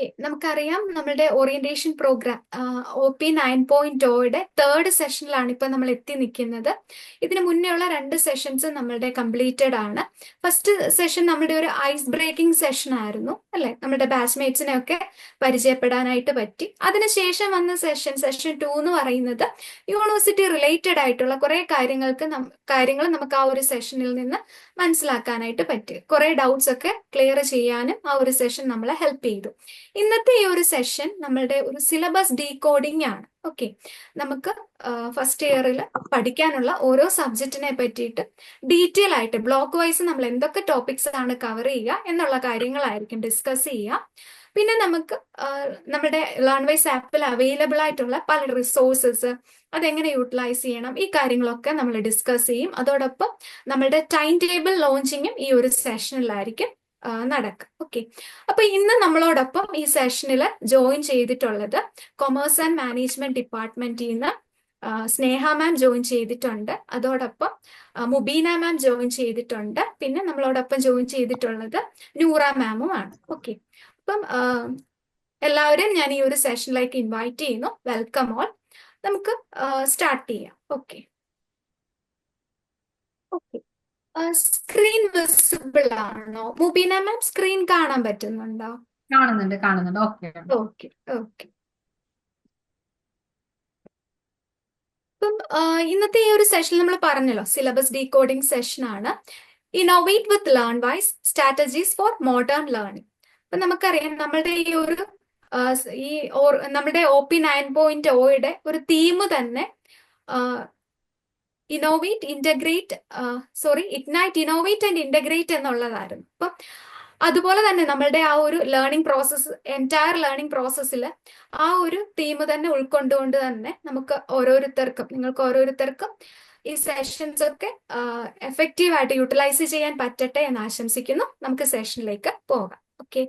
Okay, നമുക്കറിയാം നമ്മളുടെ orientation programme OP 9.0യുടെ third സെഷനിലാണ് ഇപ്പൊ നമ്മൾ എത്തി നിൽക്കുന്നത്. ഇതിന് മുന്നേ ഉള്ള 2 സെഷൻസ് നമ്മളുടെ കംപ്ലീറ്റഡ് ആണ്. ഫസ്റ്റ് സെഷൻ നമ്മുടെ ഒരു ഐസ് ബ്രേക്കിംഗ് സെഷൻ ആയിരുന്നു അല്ലെ, നമ്മുടെ ബാച്ച്മേറ്റ്സിനെ ഒക്കെ പരിചയപ്പെടാനായിട്ട് പറ്റി. അതിനുശേഷം വന്ന സെഷൻ 2 എന്ന് പറയുന്നത് യൂണിവേഴ്സിറ്റി റിലേറ്റഡ് ആയിട്ടുള്ള കുറെ കാര്യങ്ങൾ നമുക്ക് ആ ഒരു സെഷനിൽ നിന്ന് മനസ്സിലാക്കാനായിട്ട് പറ്റി. കുറെ ഡൗട്ട്സ് ഒക്കെ ക്ലിയർ ചെയ്യാനും ആ ഒരു സെഷൻ നമ്മളെ ഹെൽപ്പ് ചെയ്തു. ഇന്നത്തെ ഈ ഒരു സെഷൻ നമ്മളുടെ ഒരു സിലബസ് ഡീകോഡിംഗ് ആണ്. ഓക്കെ, നമുക്ക് ഫസ്റ്റ് ഇയറിൽ പഠിക്കാനുള്ള ഓരോ സബ്ജക്റ്റിനെ പറ്റിയിട്ട് ഡീറ്റെയിൽ ആയിട്ട് ബ്ലോക്ക് വൈസ് നമ്മൾ എന്തൊക്കെ ടോപ്പിക്സ് ആണ് കവർ ചെയ്യുക എന്നുള്ള കാര്യങ്ങളായിരിക്കും ഡിസ്കസ് ചെയ്യുക. പിന്നെ നമുക്ക് നമ്മുടെ ലേൺവൈസ് ആപ്പിൽ അവൈലബിൾ ആയിട്ടുള്ള പല റിസോഴ്സസ് അതെങ്ങനെ യൂട്ടിലൈസ് ചെയ്യണം, ഈ കാര്യങ്ങളൊക്കെ നമ്മൾ ഡിസ്കസ് ചെയ്യും. അതോടൊപ്പം നമ്മളുടെ ടൈം ടേബിൾ ലോഞ്ചിങ്ങും ഈ ഒരു സെഷനിലായിരിക്കും നടക്കുക. ഓക്കെ, അപ്പൊ ഇന്ന് നമ്മളോടൊപ്പം ഈ സെഷനിൽ ജോയിൻ ചെയ്തിട്ടുള്ളത് കൊമേഴ്സ് ആൻഡ് മാനേജ്മെന്റ് ഡിപ്പാർട്ട്മെന്റിൽ നിന്ന് സ്നേഹ മാം ജോയിൻ ചെയ്തിട്ടുണ്ട്. അതോടൊപ്പം മുബീന മാം ജോയിൻ ചെയ്തിട്ടുണ്ട്. പിന്നെ നമ്മളോടൊപ്പം ജോയിൻ ചെയ്തിട്ടുള്ളത് നൂറ മാമും ആണ്. ഓക്കെ, അപ്പം എല്ലാവരും ഞാൻ ഈ ഒരു സെഷനിലേക്ക് ഇൻവൈറ്റ് ചെയ്യുന്നു. Welcome all. നമുക്ക് സ്റ്റാർട്ട് ചെയ്യാം. ഓക്കെ ഓക്കെ, സ്ക്രീൻ വിസിബിൾ ആണോ? മുബീന മാം സ്ക്രീൻ കാണാൻ പറ്റുന്നുണ്ടോ? കാണുന്നുണ്ട്. Okay okay okay. ഇപ്പം ഇന്നത്തെ ഈ ഒരു സെഷനിൽ നമ്മൾ പറഞ്ഞല്ലോ, സിലബസ് ഡീകോഡിംഗ് സെഷൻ ആണ്. Innovate with learn wise strategies for modern learning. അപ്പൊ നമുക്കറിയാം നമ്മളുടെ ഈ ഒരു നമ്മുടെ OP 9.0യുടെ ഒരു തീം തന്നെ ഇഗ്നൈറ്റ്, ഇന്നോവേറ്റ് ആൻഡ് ഇന്റഗ്രേറ്റ് എന്നുള്ളതായിരുന്നു. അപ്പം അതുപോലെ തന്നെ നമ്മളുടെ ആ ഒരു ലേണിംഗ് പ്രോസസ്സ്, എൻറ്റയർ ലേണിംഗ് പ്രോസസ്സിൽ ആ ഒരു തീം തന്നെ ഉൾക്കൊണ്ടുകൊണ്ട് തന്നെ നിങ്ങൾക്ക് ഓരോരുത്തർക്കും ഈ സെഷൻസ് ഒക്കെ എഫക്റ്റീവ് ആയിട്ട് യൂട്ടിലൈസ് ചെയ്യാൻ പറ്റട്ടെ എന്ന് ആശംസിക്കുന്നു. നമുക്ക് സെഷനിലേക്ക് പോകാം. ഓക്കെ,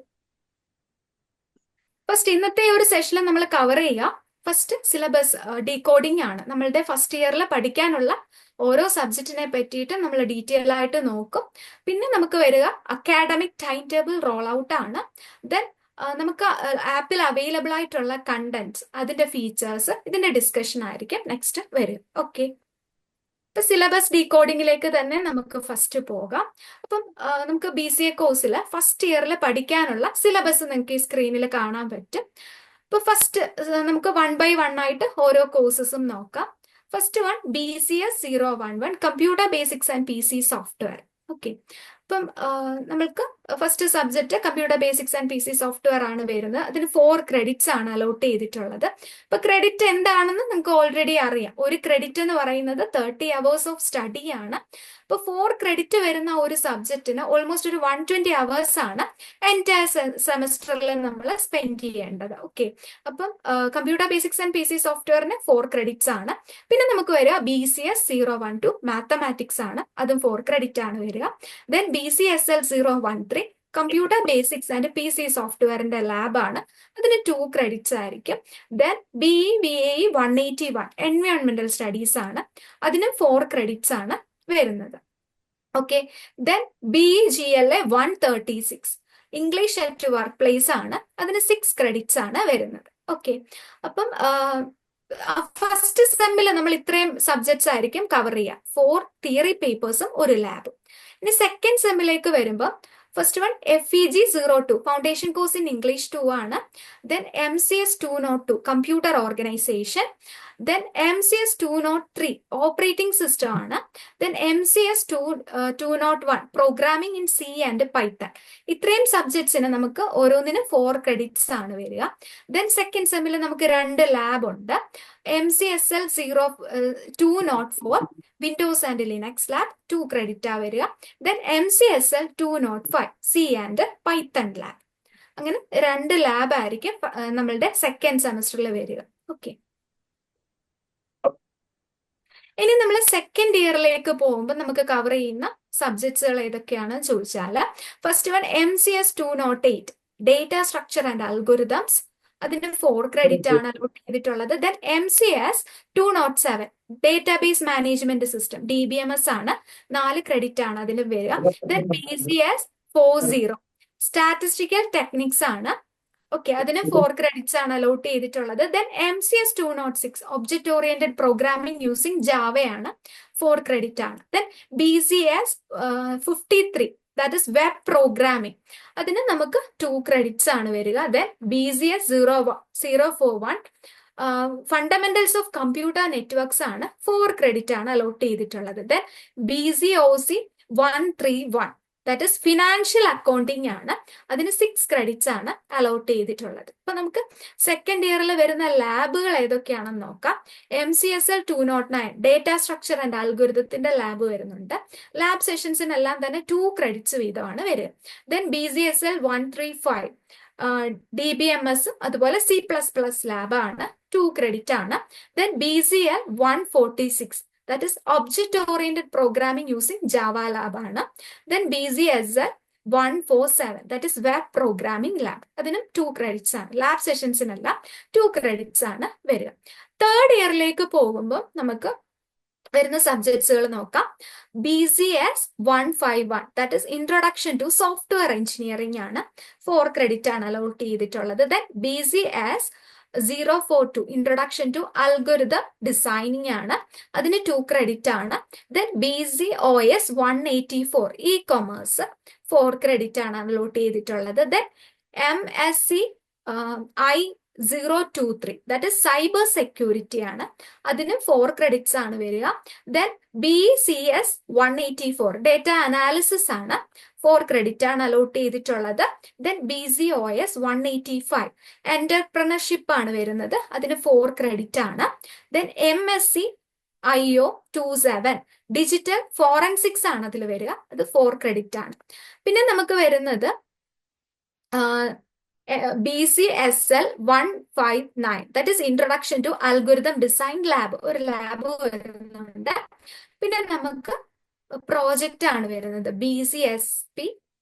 ഫസ്റ്റ് ഇന്നത്തെ ഒരു സെഷനിൽ നമ്മൾ കവർ ചെയ്യുക ഫസ്റ്റ് സിലബസ് ഡീകോഡിംഗ് ആണ്. നമ്മളുടെ ഫസ്റ്റ് ഇയറിൽ പഠിക്കാനുള്ള ഓരോ സബ്ജക്റ്റിനെ പറ്റിയിട്ട് നമ്മൾ ഡീറ്റെയിൽ ആയിട്ട് നോക്കും. പിന്നെ നമുക്ക് വരിക academic time table role out ആണ്. ദെൻ നമുക്ക് ആപ്പിൽ അവൈലബിൾ ആയിട്ടുള്ള കണ്ടന്റ്സ്, അതിന്റെ ഫീച്ചേഴ്സ്, ഇതിന്റെ ഡിസ്കഷൻ ആയിരിക്കും നെക്സ്റ്റ് വരിക. ഓക്കെ, ഇപ്പൊ സിലബസ് ഡീകോഡിങ്ങിലേക്ക് തന്നെ നമുക്ക് ഫസ്റ്റ് പോകാം. അപ്പം നമുക്ക് BCA കോഴ്സിൽ ഫസ്റ്റ് ഇയറിൽ പഠിക്കാനുള്ള സിലബസ് നിങ്ങൾക്ക് ഈ സ്ക്രീനിൽ കാണാൻ പറ്റും. ഇപ്പൊ ഫസ്റ്റ് നമുക്ക് 1 by 1 ആയിട്ട് ഓരോ കോഴ്സസും നോക്കാം. First one BCS 011 computer basics and PC software. Okay, അപ്പം നമ്മൾക്ക് first subject computer basics and PC software ആണ് വരുന്നത്. അതിന് 4 ക്രെഡിറ്റ്സ് ആണ് അലോട്ട് ചെയ്തിട്ടുള്ളത്. ഇപ്പൊ ക്രെഡിറ്റ് എന്താണെന്ന് നിങ്ങൾക്ക് ഓൾറെഡി അറിയാം. ഒരു ക്രെഡിറ്റ് എന്ന് പറയുന്നത് 30 hours ഓഫ് സ്റ്റഡി ആണ്. ഇപ്പൊ 4 ക്രെഡിറ്റ് വരുന്ന ഒരു സബ്ജക്റ്റിന് ഓൾമോസ്റ്റ് ഒരു 120 hours ആണ് എൻറ്റയർ സെമസ്റ്ററിൽ നമ്മൾ സ്പെൻഡ് ചെയ്യേണ്ടത്. ഓക്കെ, അപ്പം computer basics and PC സോഫ്റ്റ്വെയറിന് 4 credits ആണ്. പിന്നെ നമുക്ക് വരിക BCS 012 മാത്തമാറ്റിക്സ് ആണ്, അതും 4 ക്രെഡിറ്റ് ആണ് വരിക. Then BCSL 013 computer basics and PC സോഫ്റ്റ്വെയറിന്റെ ലാബാണ്, അതിന് 2 ക്രെഡിറ്റ്സ് ആയിരിക്കും. ദെൻ BE 181 എൻവയോൺമെന്റൽ സ്റ്റഡീസ് ആണ്, അതിന് 4 ക്രെഡിറ്റ്സ് ആണ് വരുന്നത്. Okay, then BEGLA 136 English at work place ആണ്, അതിന് 6 ക്രെഡിറ്റ്സ് ആണ് വരുന്നത്. ഓക്കെ, അപ്പം ഫസ്റ്റ് സെമ്മിൽ നമ്മൾ ഇത്രയും സബ്ജക്ട്സ് ആയിരിക്കും കവർ ചെയ്യുക, 4 തിയറി പേപ്പേഴ്സും ഒരു ലാബും. ഇനി സെക്കൻഡ് സെമ്മിലേക്ക് വരുമ്പോൾ first one FEG 02 foundation course in English 2 ആണ്. Then MCS 202 computer organisation. Then MCS 203 operating system ആണ്. Then MCS 201 programming in C and Python. ഇത്രയും സബ്ജക്ട്സിന് നമുക്ക് ഓരോന്നിനും 4 ക്രെഡിറ്റ്സ് ആണ് വരിക. ദെൻ സെക്കൻഡ് സെമ്മിൽ നമുക്ക് 2 ലാബ് ഉണ്ട്. MCSL 204 Windows and Linux lab 2 credit ആ വരിക. Then MCSL 205 C and Python lab. അങ്ങനെ 2 ലാബ് ആയിരിക്കും നമ്മളുടെ സെക്കൻഡ് സെമസ്റ്ററിൽ വരിക. ഓക്കെ, ഇനി നമ്മൾ സെക്കൻഡ് ഇയറിലേക്ക് പോകുമ്പോൾ നമുക്ക് കവർ ചെയ്യുന്ന സബ്ജക്ട്സുകൾ ഏതൊക്കെയാണെന്ന് ചോദിച്ചാൽ first one MCS 208 data structure and algorithms, അതിന്റെ 4 ക്രെഡിറ്റ് ആണ് അലോട്ട് ചെയ്തിട്ടുള്ളത്. Then MCS 207 database management system DBMS ആണ്, 4 ക്രെഡിറ്റ് ആണ് അതിന് വരിക. ദെൻ BCS 40 സ്റ്റാറ്റിസ്റ്റിക്കൽ ടെക്നിക്സ് ആണ്, ഓക്കെ, അതിന് 4 ക്രെഡിറ്റ്സ് ആണ് അലോട്ട് ചെയ്തിട്ടുള്ളത്. Then MCS 206 object oriented programming using ജാവയാണ്, 4 ക്രെഡിറ്റ് ആണ്. Then BCS 53 that is web programming, അതിന് നമുക്ക് 2 ക്രെഡിറ്റ്സ് ആണ് വരിക. Then BCS 041 fundamentals of computer networks ആണ്, 4 ക്രെഡിറ്റ് ആണ് അലോട്ട് ചെയ്തിട്ടുള്ളത്. Then BCOC 131 that is financial accounting ആണ്, അതിന് 6 ക്രെഡിറ്റ്സ് ആണ് അലോട്ട് ചെയ്തിട്ടുള്ളത്. അപ്പൊ നമുക്ക് സെക്കൻഡ് ഇയറിൽ വരുന്ന ലാബുകൾ ഏതൊക്കെയാണെന്ന് നോക്കാം. MCSL 209 ഡേറ്റാ സ്ട്രക്ചർ ആൻഡ് അൽഗോരിതത്തിന്റെ ലാബ് വരുന്നുണ്ട്. ലാബ് സെഷൻസിനെല്ലാം തന്നെ 2 ക്രെഡിറ്റ്സ് വീതമാണ് വരിക. ദെൻ BCSL 135 DBMS അതുപോലെ C++ ലാബാണ്, 2 ക്രെഡിറ്റ് ആണ്. Then BCL 146 that is object oriented programming using Java lab ആണ്. Then BCSL 147 that is web programming lab, അതിനും 2 ക്രെഡിറ്റ്സ് ആണ്. ലാബ് സെഷൻസിനെല്ലാം 2 ക്രെഡിറ്റ്സ് ആണ് വരിക. തേർഡ് ഇയറിലേക്ക് പോകുമ്പോൾ നമുക്ക് വരുന്ന സബ്ജക്ട്സുകൾ നോക്കാം. BCS 151 that is introduction to software engineering ആണ്, 4 ക്രെഡിറ്റ് ആണ് അലോട്ട് ചെയ്തിട്ടുള്ളത്. Then BCS 042 introduction to algorithm designing ആണ്, അതിന് 2 ക്രെഡിറ്റ് ആണ്. Then BCOS 184 e commerce, 4 credit ആണ് അലോട്ട് ചെയ്തിട്ടുള്ളത്. Then MSc I023 that is cyber security ആണ്, അതിന് 4 ക്രെഡിറ്റ്സ് ആണ് വരിക. ദെൻ BCS 184 ഡേറ്റ അനാലിസിസ് ആണ്, 4 ക്രെഡിറ്റ് ആണ് അലോട്ട് ചെയ്തിട്ടുള്ളത്. ദെൻ BCOS 185 എന്റർപ്രണർഷിപ്പ് ആണ് വരുന്നത്, അതിന് 4 ക്രെഡിറ്റ് ആണ്. Then MSc IO27 digital forensics ആണ് അതിൽ വരിക, അത് 4 ക്രെഡിറ്റ് ആണ്. പിന്നെ നമുക്ക് വരുന്നത് BCSL 159 that is introduction to algorithm design lab, ഒരു ലാബ് വരുന്നുണ്ട്. പിന്നെ നമുക്ക് പ്രോജക്റ്റ് ആണ് വരുന്നത്, BCSP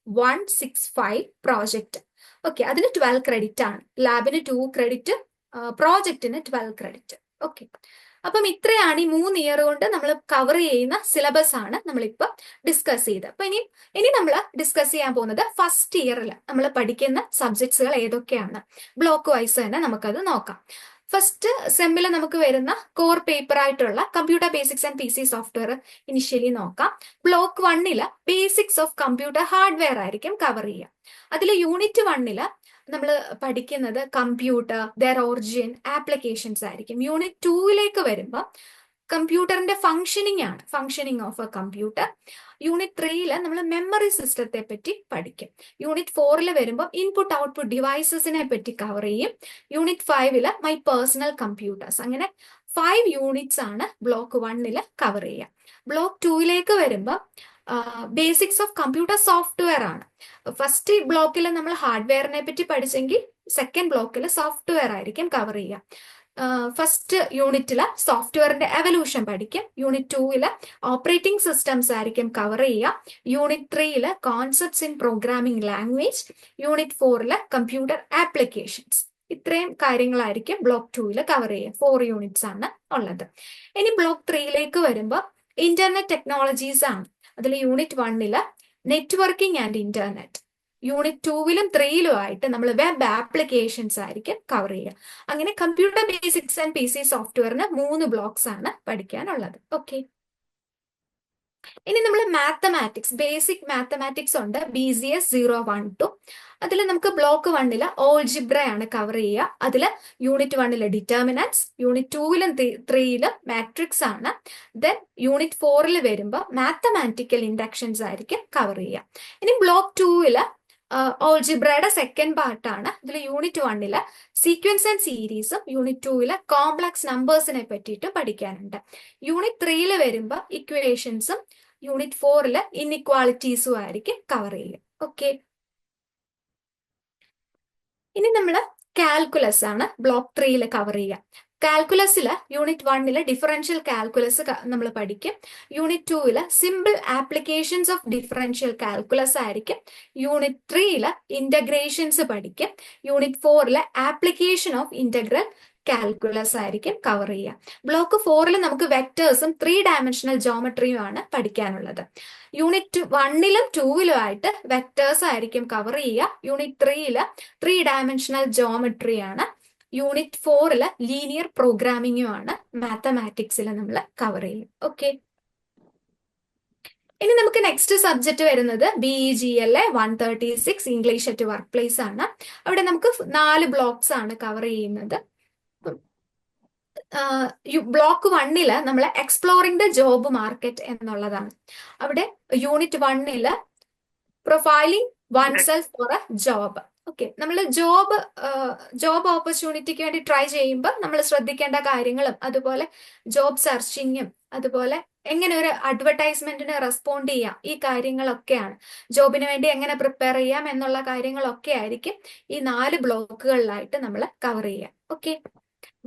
165 പ്രോജക്റ്റ്. ഓക്കെ, അതിന് 12 ക്രെഡിറ്റ് ആണ്. ലാബിന് 2 ക്രെഡിറ്റ്, പ്രോജക്റ്റിന് 12 ക്രെഡിറ്റ്. ഓക്കെ, അപ്പം ഇത്രയാണ് ഈ 3 ഇയർ കൊണ്ട് നമ്മൾ കവർ ചെയ്യുന്ന സിലബസ് ആണ് നമ്മളിപ്പോ ഡിസ്കസ് ചെയ്തത്. അപ്പൊ ഇനി നമ്മൾ ഡിസ്കസ് ചെയ്യാൻ പോകുന്നത് ഫസ്റ്റ് ഇയറിൽ നമ്മൾ പഠിക്കുന്ന സബ്ജക്ട്സുകൾ ഏതൊക്കെയാണ്, ബ്ലോക്ക് വൈസ് തന്നെ നമുക്കത് നോക്കാം. ഫസ്റ്റ് സെമ്മിൽ നമുക്ക് വരുന്ന കോർ പേപ്പർ ആയിട്ടുള്ള computer basics and PC software initially നോക്കാം. Block 1 basics of computer hardware ആയിരിക്കും കവർ ചെയ്യുക. അതിൽ യൂണിറ്റ് 1 നമ്മൾ പഠിക്കുന്നത് കമ്പ്യൂട്ടർ, ദർ ഓറിജിൻ, ആപ്ലിക്കേഷൻസ് ആയിരിക്കും. യൂണിറ്റ് 2 വരുമ്പോൾ കമ്പ്യൂട്ടറിന്റെ ഫംഗ്ഷനിങ് ആണ്, functioning of a computer. Unit 3 നമ്മൾ മെമ്മറി സിസ്റ്റത്തെ പറ്റി പഠിക്കും. യൂണിറ്റ് 4 വരുമ്പോൾ ഇൻപുട്ട് ഔട്ട്പുട്ട് ഡിവൈസസിനെ പറ്റി കവർ ചെയ്യും. Unit 5 my personal computers. അങ്ങനെ 5 യൂണിറ്റ്സ് ആണ് ബ്ലോക്ക് 1 കവർ ചെയ്യുക. ബ്ലോക്ക് 2 വരുമ്പോൾ ബേസിക്സ് ഓഫ് കമ്പ്യൂട്ടർ സോഫ്റ്റ്വെയർ ആണ്. ഫസ്റ്റ് ബ്ലോക്കിൽ നമ്മൾ ഹാർഡ്വെയറിനെ പറ്റി പഠിച്ചെങ്കിൽ സെക്കൻഡ് ബ്ലോക്കിൽ സോഫ്റ്റ്വെയർ ആയിരിക്കും കവർ ചെയ്യുക. ഫസ്റ്റ് യൂണിറ്റില് സോഫ്റ്റ്വെയറിന്റെ എവല്യൂഷൻ പഠിക്കും. യൂണിറ്റ് 2 ഓപ്പറേറ്റിംഗ് സിസ്റ്റംസ് ആയിരിക്കും കവർ ചെയ്യുക. Unit 3 concepts in programming language. Unit 4 computer applications. ഇത്രയും കാര്യങ്ങളായിരിക്കും ബ്ലോക്ക് 2 കവർ ചെയ്യുക. 4 യൂണിറ്റ്സ് ആണ് ഉള്ളത്. ഇനി ബ്ലോക്ക് 3 വരുമ്പോൾ ഇന്റർനെറ്റ് ടെക്നോളജീസ് ആണ്. അതിൽ unit 1 networking and internet. Unit 2 3 ആയിട്ട് നമ്മൾ വെബ് ആപ്ലിക്കേഷൻസ് ആയിരിക്കും കവർ ചെയ്യുക. അങ്ങനെ computer basics and PC സോഫ്റ്റ്വെയറിന് 3 blocks ആണ് പഠിക്കാനുള്ളത്. ഓക്കെ, ഇനി നമ്മൾ മാത്തമാറ്റിക്സ്, ബേസിക് മാത്തമാറ്റിക്സ് ഉണ്ട്, BCS 012. അതിൽ നമുക്ക് ബ്ലോക്ക് 1 ഓൾജിബ്രയാണ് കവർ ചെയ്യുക. അതിൽ യൂണിറ്റ് 1 ഡിറ്റർമിനൻസ്, യൂണിറ്റ് 2 3 മാട്രിക്സ് ആണ്. ദെൻ യൂണിറ്റ് 4 വരുമ്പോൾ മാത്തമാറ്റിക്കൽ ഇൻഡക്ഷൻസ് ആയിരിക്കും കവർ ചെയ്യുക. ഇനി ബ്ലോക്ക് 2 ഓൾജിബ്രയുടെ സെക്കൻഡ് പാർട്ടാണ്. ഇതിൽ യൂണിറ്റ് 1 സീക്വൻസ് ആൻഡ് സീരീസും, യൂണിറ്റ് 2 കോംപ്ലക്സ് നമ്പേഴ്സിനെ പറ്റിയിട്ട് പഠിക്കാനുണ്ട്. യൂണിറ്റ് 3 വരുമ്പോൾ ഇക്വേഷൻസും, യൂണിറ്റ് 4 ഇൻഇക്വാളിറ്റീസും ആയിരിക്കും കവർ ചെയ്യുക. ഓക്കെ, ഇനി നമ്മൾ കാൽക്കുലസ് ആണ് ബ്ലോക്ക് 3 കവർ ചെയ്യുക. കാൽക്കുലസില് യൂണിറ്റ് 1 ഡിഫറൻഷ്യൽ കാൽക്കുലസ് നമ്മൾ പഠിക്കും. Unit 2 simple applications of differential calculus ആയിരിക്കും. യൂണിറ്റ് 3 ഇന്റഗ്രേഷൻസ് പഠിക്കും. Unit 4 application of integral calculus ആയിരിക്കും കവർ ചെയ്യുക. ബ്ലോക്ക് 4 നമുക്ക് വെക്ടേഴ്സും 3 ഡയമെൻഷണൽ ജോമെട്രിയും ആണ് പഠിക്കാനുള്ളത്. യൂണിറ്റ് 1 2 ആയിട്ട് വെക്ടേഴ്സ് ആയിരിക്കും കവർ ചെയ്യുക. യൂണിറ്റ് 3 3 ഡയമെൻഷണൽ ജോമെട്രി ആണ്. യൂണിറ്റ് 4 ലീനിയർ പ്രോഗ്രാമിംഗും ആണ് മാത്തമാറ്റിക്സിൽ നമ്മൾ കവർ ചെയ്യും. ഓക്കെ, ഇനി നമുക്ക് നെക്സ്റ്റ് സബ്ജക്ട് വരുന്നത് BEGLA 136 English at work place ആണ്. അവിടെ നമുക്ക് 4 ബ്ലോക്സ് ആണ് കവർ ചെയ്യുന്നത്. ബ്ലോക്ക് 1 നമ്മൾ എക്സ്പ്ലോറിംഗ് ദ ജോബ് മാർക്കറ്റ് എന്നുള്ളതാണ്. അവിടെ unit 1 profiling one self for a job. Okay, നമ്മൾ ജോബ് ഓപ്പർച്യൂണിറ്റിക്ക് വേണ്ടി ട്രൈ ചെയ്യുമ്പോൾ നമ്മൾ ശ്രദ്ധിക്കേണ്ട കാര്യങ്ങളും അതുപോലെ ജോബ് സെർച്ചിങ്ങും അതുപോലെ എങ്ങനെ ഒരു അഡ്വർടൈസ്മെന്റിന് റെസ്പോണ്ട് ചെയ്യാം, ഈ കാര്യങ്ങളൊക്കെയാണ്. ജോബിന് വേണ്ടി എങ്ങനെ പ്രിപ്പയർ ചെയ്യാം എന്നുള്ള കാര്യങ്ങളൊക്കെ ആയിരിക്കും ഈ 4 ബ്ലോക്കുകളിലായിട്ട് നമ്മൾ കവർ ചെയ്യാം. ഓക്കെ,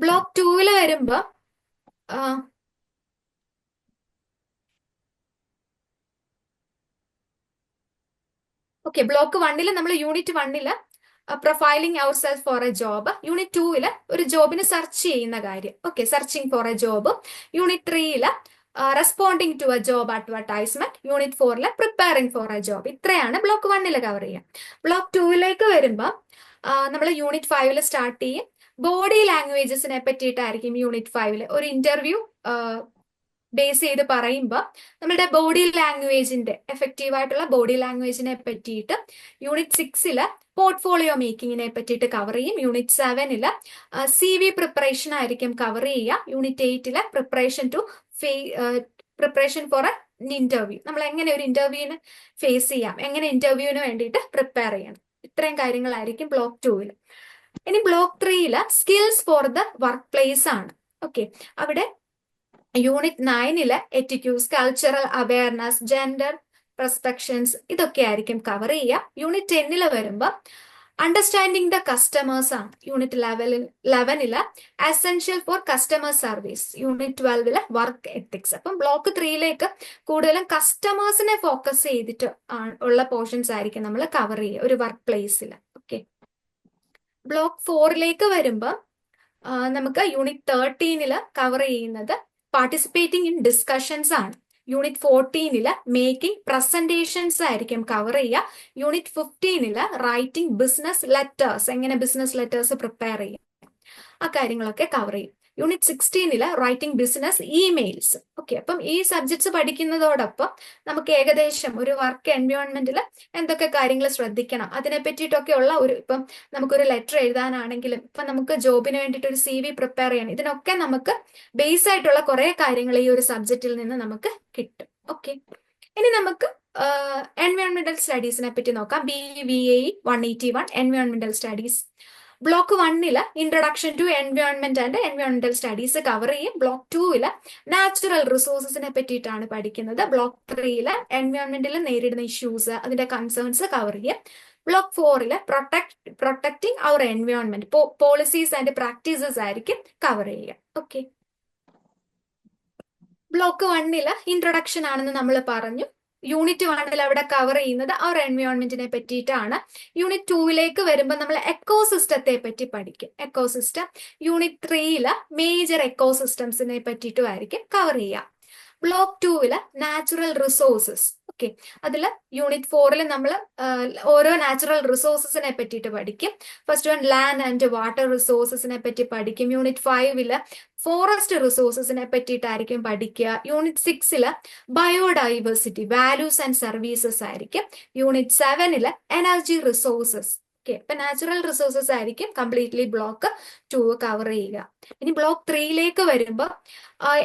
ബ്ലോക്ക് 2 വരുമ്പോ ഓക്കെ, ബ്ലോക്ക് 1 നമ്മൾ unit 1 profiling yourself for a job. Unit 2 ഒരു ജോബിന് സെർച്ച് ചെയ്യുന്ന കാര്യം. Okay, searching for a job. Unit 3 responding to a job advertisement. Unit 4 preparing for a job. ഇത്രയാണ് ബ്ലോക്ക് 1 കവർ ചെയ്യാം. Block 2 വരുമ്പോൾ നമ്മൾ യൂണിറ്റ് 5 സ്റ്റാർട്ട് ചെയ്യും. ബോഡി ലാംഗ്വേജസിനെ പറ്റിയിട്ടായിരിക്കും യൂണിറ്റ് 5 ഒരു ഇന്റർവ്യൂ ബേസ് ചെയ്ത് പറയുമ്പോൾ നമ്മളുടെ ബോഡി ലാംഗ്വേജിന്റെ എഫക്റ്റീവ് ആയിട്ടുള്ള ബോഡി ലാംഗ്വേജിനെ പറ്റിയിട്ട് യൂണിറ്റ് 6 പോർട്ട്ഫോളിയോ മേക്കിങ്ങിനെ പറ്റിയിട്ട് കവർ ചെയ്യും. യൂണിറ്റ് 7 CV പ്രിപ്പറേഷൻ ആയിരിക്കും കവർ ചെയ്യുക. Unit 8 preparation for A interview. നമ്മൾ എങ്ങനെ ഒരു ഇന്റർവ്യൂവിന് ഫേസ് ചെയ്യാം, എങ്ങനെ ഇന്റർവ്യൂവിന് വേണ്ടിയിട്ട് പ്രിപ്പയർ ചെയ്യണം, ഇത്രയും കാര്യങ്ങളായിരിക്കും ബ്ലോക്ക് 2. ഇനി block 3 skills for the work place ആണ്. ഓക്കെ, അവിടെ യൂണിറ്റ് 9 എറ്റിക്യൂസ്, കൾച്ചറൽ അവയർനെസ്, ജെൻഡർ പെർസ്പെക്ഷൻസ് ഇതൊക്കെ ആയിരിക്കും കവർ ചെയ്യുക. യൂണിറ്റ് 10 വരുമ്പോൾ അണ്ടർസ്റ്റാൻഡിങ് ദ കസ്റ്റമേഴ്സ് ആണ്. Unit 11 essential for customer service. Unit 12 work ethics. അപ്പം ബ്ലോക്ക് 3 കൂടുതലും കസ്റ്റമേഴ്സിനെ ഫോക്കസ് ചെയ്തിട്ട് ഉള്ള പോർഷൻസ് ആയിരിക്കും നമ്മൾ കവർ ചെയ്യുക ഒരു വർക്ക് പ്ലേസിൽ. ഓക്കെ, ബ്ലോക്ക് 4 വരുമ്പോൾ നമുക്ക് യൂണിറ്റ് 13 കവർ ചെയ്യുന്നത് പാർട്ടിസിപ്പേറ്റിംഗ് ഇൻ ഡിസ്കഷൻസ് ആണ്. യൂണിറ്റ് 14 മേക്കിംഗ് പ്രസന്റേഷൻസ് ആയിരിക്കും കവർ ചെയ്യുക. യൂണിറ്റ് 15 റൈറ്റിംഗ് ബിസിനസ് ലെറ്റേഴ്സ്, എങ്ങനെ ബിസിനസ് ലെറ്റേഴ്സ് പ്രിപ്പയർ ചെയ്യും, ആ കാര്യങ്ങളൊക്കെ കവർ ചെയ്യും. Unit 16 writing business emails. Okay, അപ്പം ഈ സബ്ജക്ട്സ് പഠിക്കുന്നതോടൊപ്പം നമുക്ക് ഏകദേശം ഒരു വർക്ക് എൻവയോൺമെന്റിൽ എന്തൊക്കെ കാര്യങ്ങൾ ശ്രദ്ധിക്കണം അതിനെ പറ്റിയിട്ടൊക്കെ ഉള്ള ഇപ്പം നമുക്കൊരു ലെറ്റർ എഴുതാനാണെങ്കിലും ഇപ്പം നമുക്ക് ജോബിന് വേണ്ടിയിട്ട് ഒരു CV പ്രിപ്പയർ ചെയ്യണം, ഇതിനൊക്കെ നമുക്ക് ബേസ് ആയിട്ടുള്ള കുറെ കാര്യങ്ങൾ ഈ ഒരു സബ്ജക്റ്റിൽ നിന്ന് നമുക്ക് കിട്ടും. ഓക്കെ, ഇനി നമുക്ക് എൻവയോൺമെന്റൽ സ്റ്റഡീസിനെ പറ്റി നോക്കാം. BVAE 181 എൻവയോൺമെന്റൽ studies. Block 1 introduction to environment and എൻവയോൺമെന്റൽ സ്റ്റഡീസ് കവർ ചെയ്യും. ബ്ലോക്ക് 2 നാച്ചുറൽ റിസോഴ്സസിനെ പറ്റിയിട്ടാണ് പഠിക്കുന്നത്. ബ്ലോക്ക് 3 എൻവയോൺമെന്റിൽ നേരിടുന്ന ഇഷ്യൂസ്, അതിന്റെ കൺസേൺസ് കവർ ചെയ്യും. Block 4 protecting our environment, policies and practices ആയിരിക്കും കവർ ചെയ്യുക. ഓക്കെ, ബ്ലോക്ക് 1 ഇൻട്രൊഡക്ഷൻ ആണെന്ന് നമ്മൾ പറഞ്ഞു. യൂണിറ്റ് 1 അവിടെ കവർ ചെയ്യുന്നത് അവർ എൻവയോൺമെന്റിനെ പറ്റിയിട്ടാണ്. യൂണിറ്റ് 2 വരുമ്പോൾ നമ്മൾ എക്കോസിസ്റ്റത്തെ പറ്റി പഠിക്കും. എക്കോസിസ്റ്റം. യൂണിറ്റ് 3 മേജർ എക്കോസിസ്റ്റംസിനെ പറ്റിയിട്ടുമായിരിക്കും കവർ ചെയ്യുക. Block 2 natural resources. ഓക്കെ, അതിൽ യൂണിറ്റ് 4 നമ്മൾ ഓരോ നാച്ചുറൽ റിസോഴ്സസിനെ പറ്റിയിട്ട് പഠിക്കും. First one land and water റിസോഴ്സസിനെ പറ്റി പഠിക്കും. യൂണിറ്റ് 5 ഫോറസ്റ്റ് റിസോഴ്സസിനെ പറ്റിയിട്ടായിരിക്കും പഠിക്കുക. Unit 6 biodiversity, values and services ആയിരിക്കും. Unit 7 energy resources. ഓക്കെ, ഇപ്പൊ നാച്ചുറൽ റിസോഴ്സസ് ആയിരിക്കും കംപ്ലീറ്റ്ലി ബ്ലോക്ക് 2 കവർ ചെയ്യുക. ഇനി ബ്ലോക്ക് 3 വരുമ്പോൾ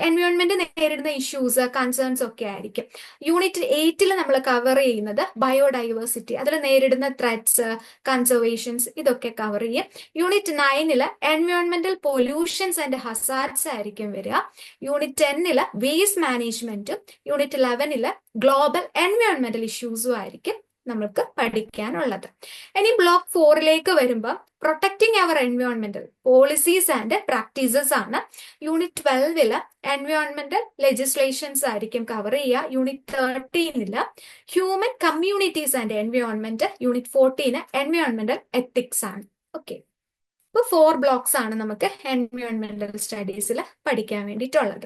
എൻവയോൺമെന്റ് നേരിടുന്ന ഇഷ്യൂസ്, കൺസേൺസ് ഒക്കെ ആയിരിക്കും. യൂണിറ്റ് 8 നമ്മൾ കവർ ചെയ്യുന്നത് ബയോഡൈവേഴ്സിറ്റി, അതിൽ നേരിടുന്ന ത്രെറ്റ്സ്, കൺസർവേഷൻസ് ഇതൊക്കെ കവർ ചെയ്യും. യൂണിറ്റ് 9 എൻവയോൺമെന്റൽ പൊല്യൂഷൻസ് ആൻഡ് ഹസാർഡ്സ് ആയിരിക്കും വരിക. യൂണിറ്റ് 10 വേസ്റ്റ് മാനേജ്മെന്റും യൂണിറ്റ് 11 ഗ്ലോബൽ എൻവയോൺമെന്റൽ ഇഷ്യൂസും ആയിരിക്കും നമുക്ക് പഠിക്കാനുള്ളത്. ഇനി ബ്ലോക്ക് 4ലേക്ക് വരുമ്പോൾ പ്രൊട്ടക്ടിങ് അവർ എൻവയോൺമെന്റൽ പോളിസീസ് ആൻഡ് പ്രാക്ടീസസ് ആണ്. യൂണിറ്റ് 12 എൻവയോൺമെന്റൽ ലെജിസ്ലേഷൻസ് ആയിരിക്കും കവർ ചെയ്യുക. Unit 13 human communities and environment. Unit 14 എൻവയോൺമെന്റൽ എത്തിക്സ് ആണ്. ഓക്കെ, ഇപ്പൊ 4 ബ്ലോക്സ് ആണ് നമുക്ക് എൻവയോൺമെന്റൽ സ്റ്റഡീസിൽ പഠിക്കാൻ വേണ്ടിയിട്ടുള്ളത്.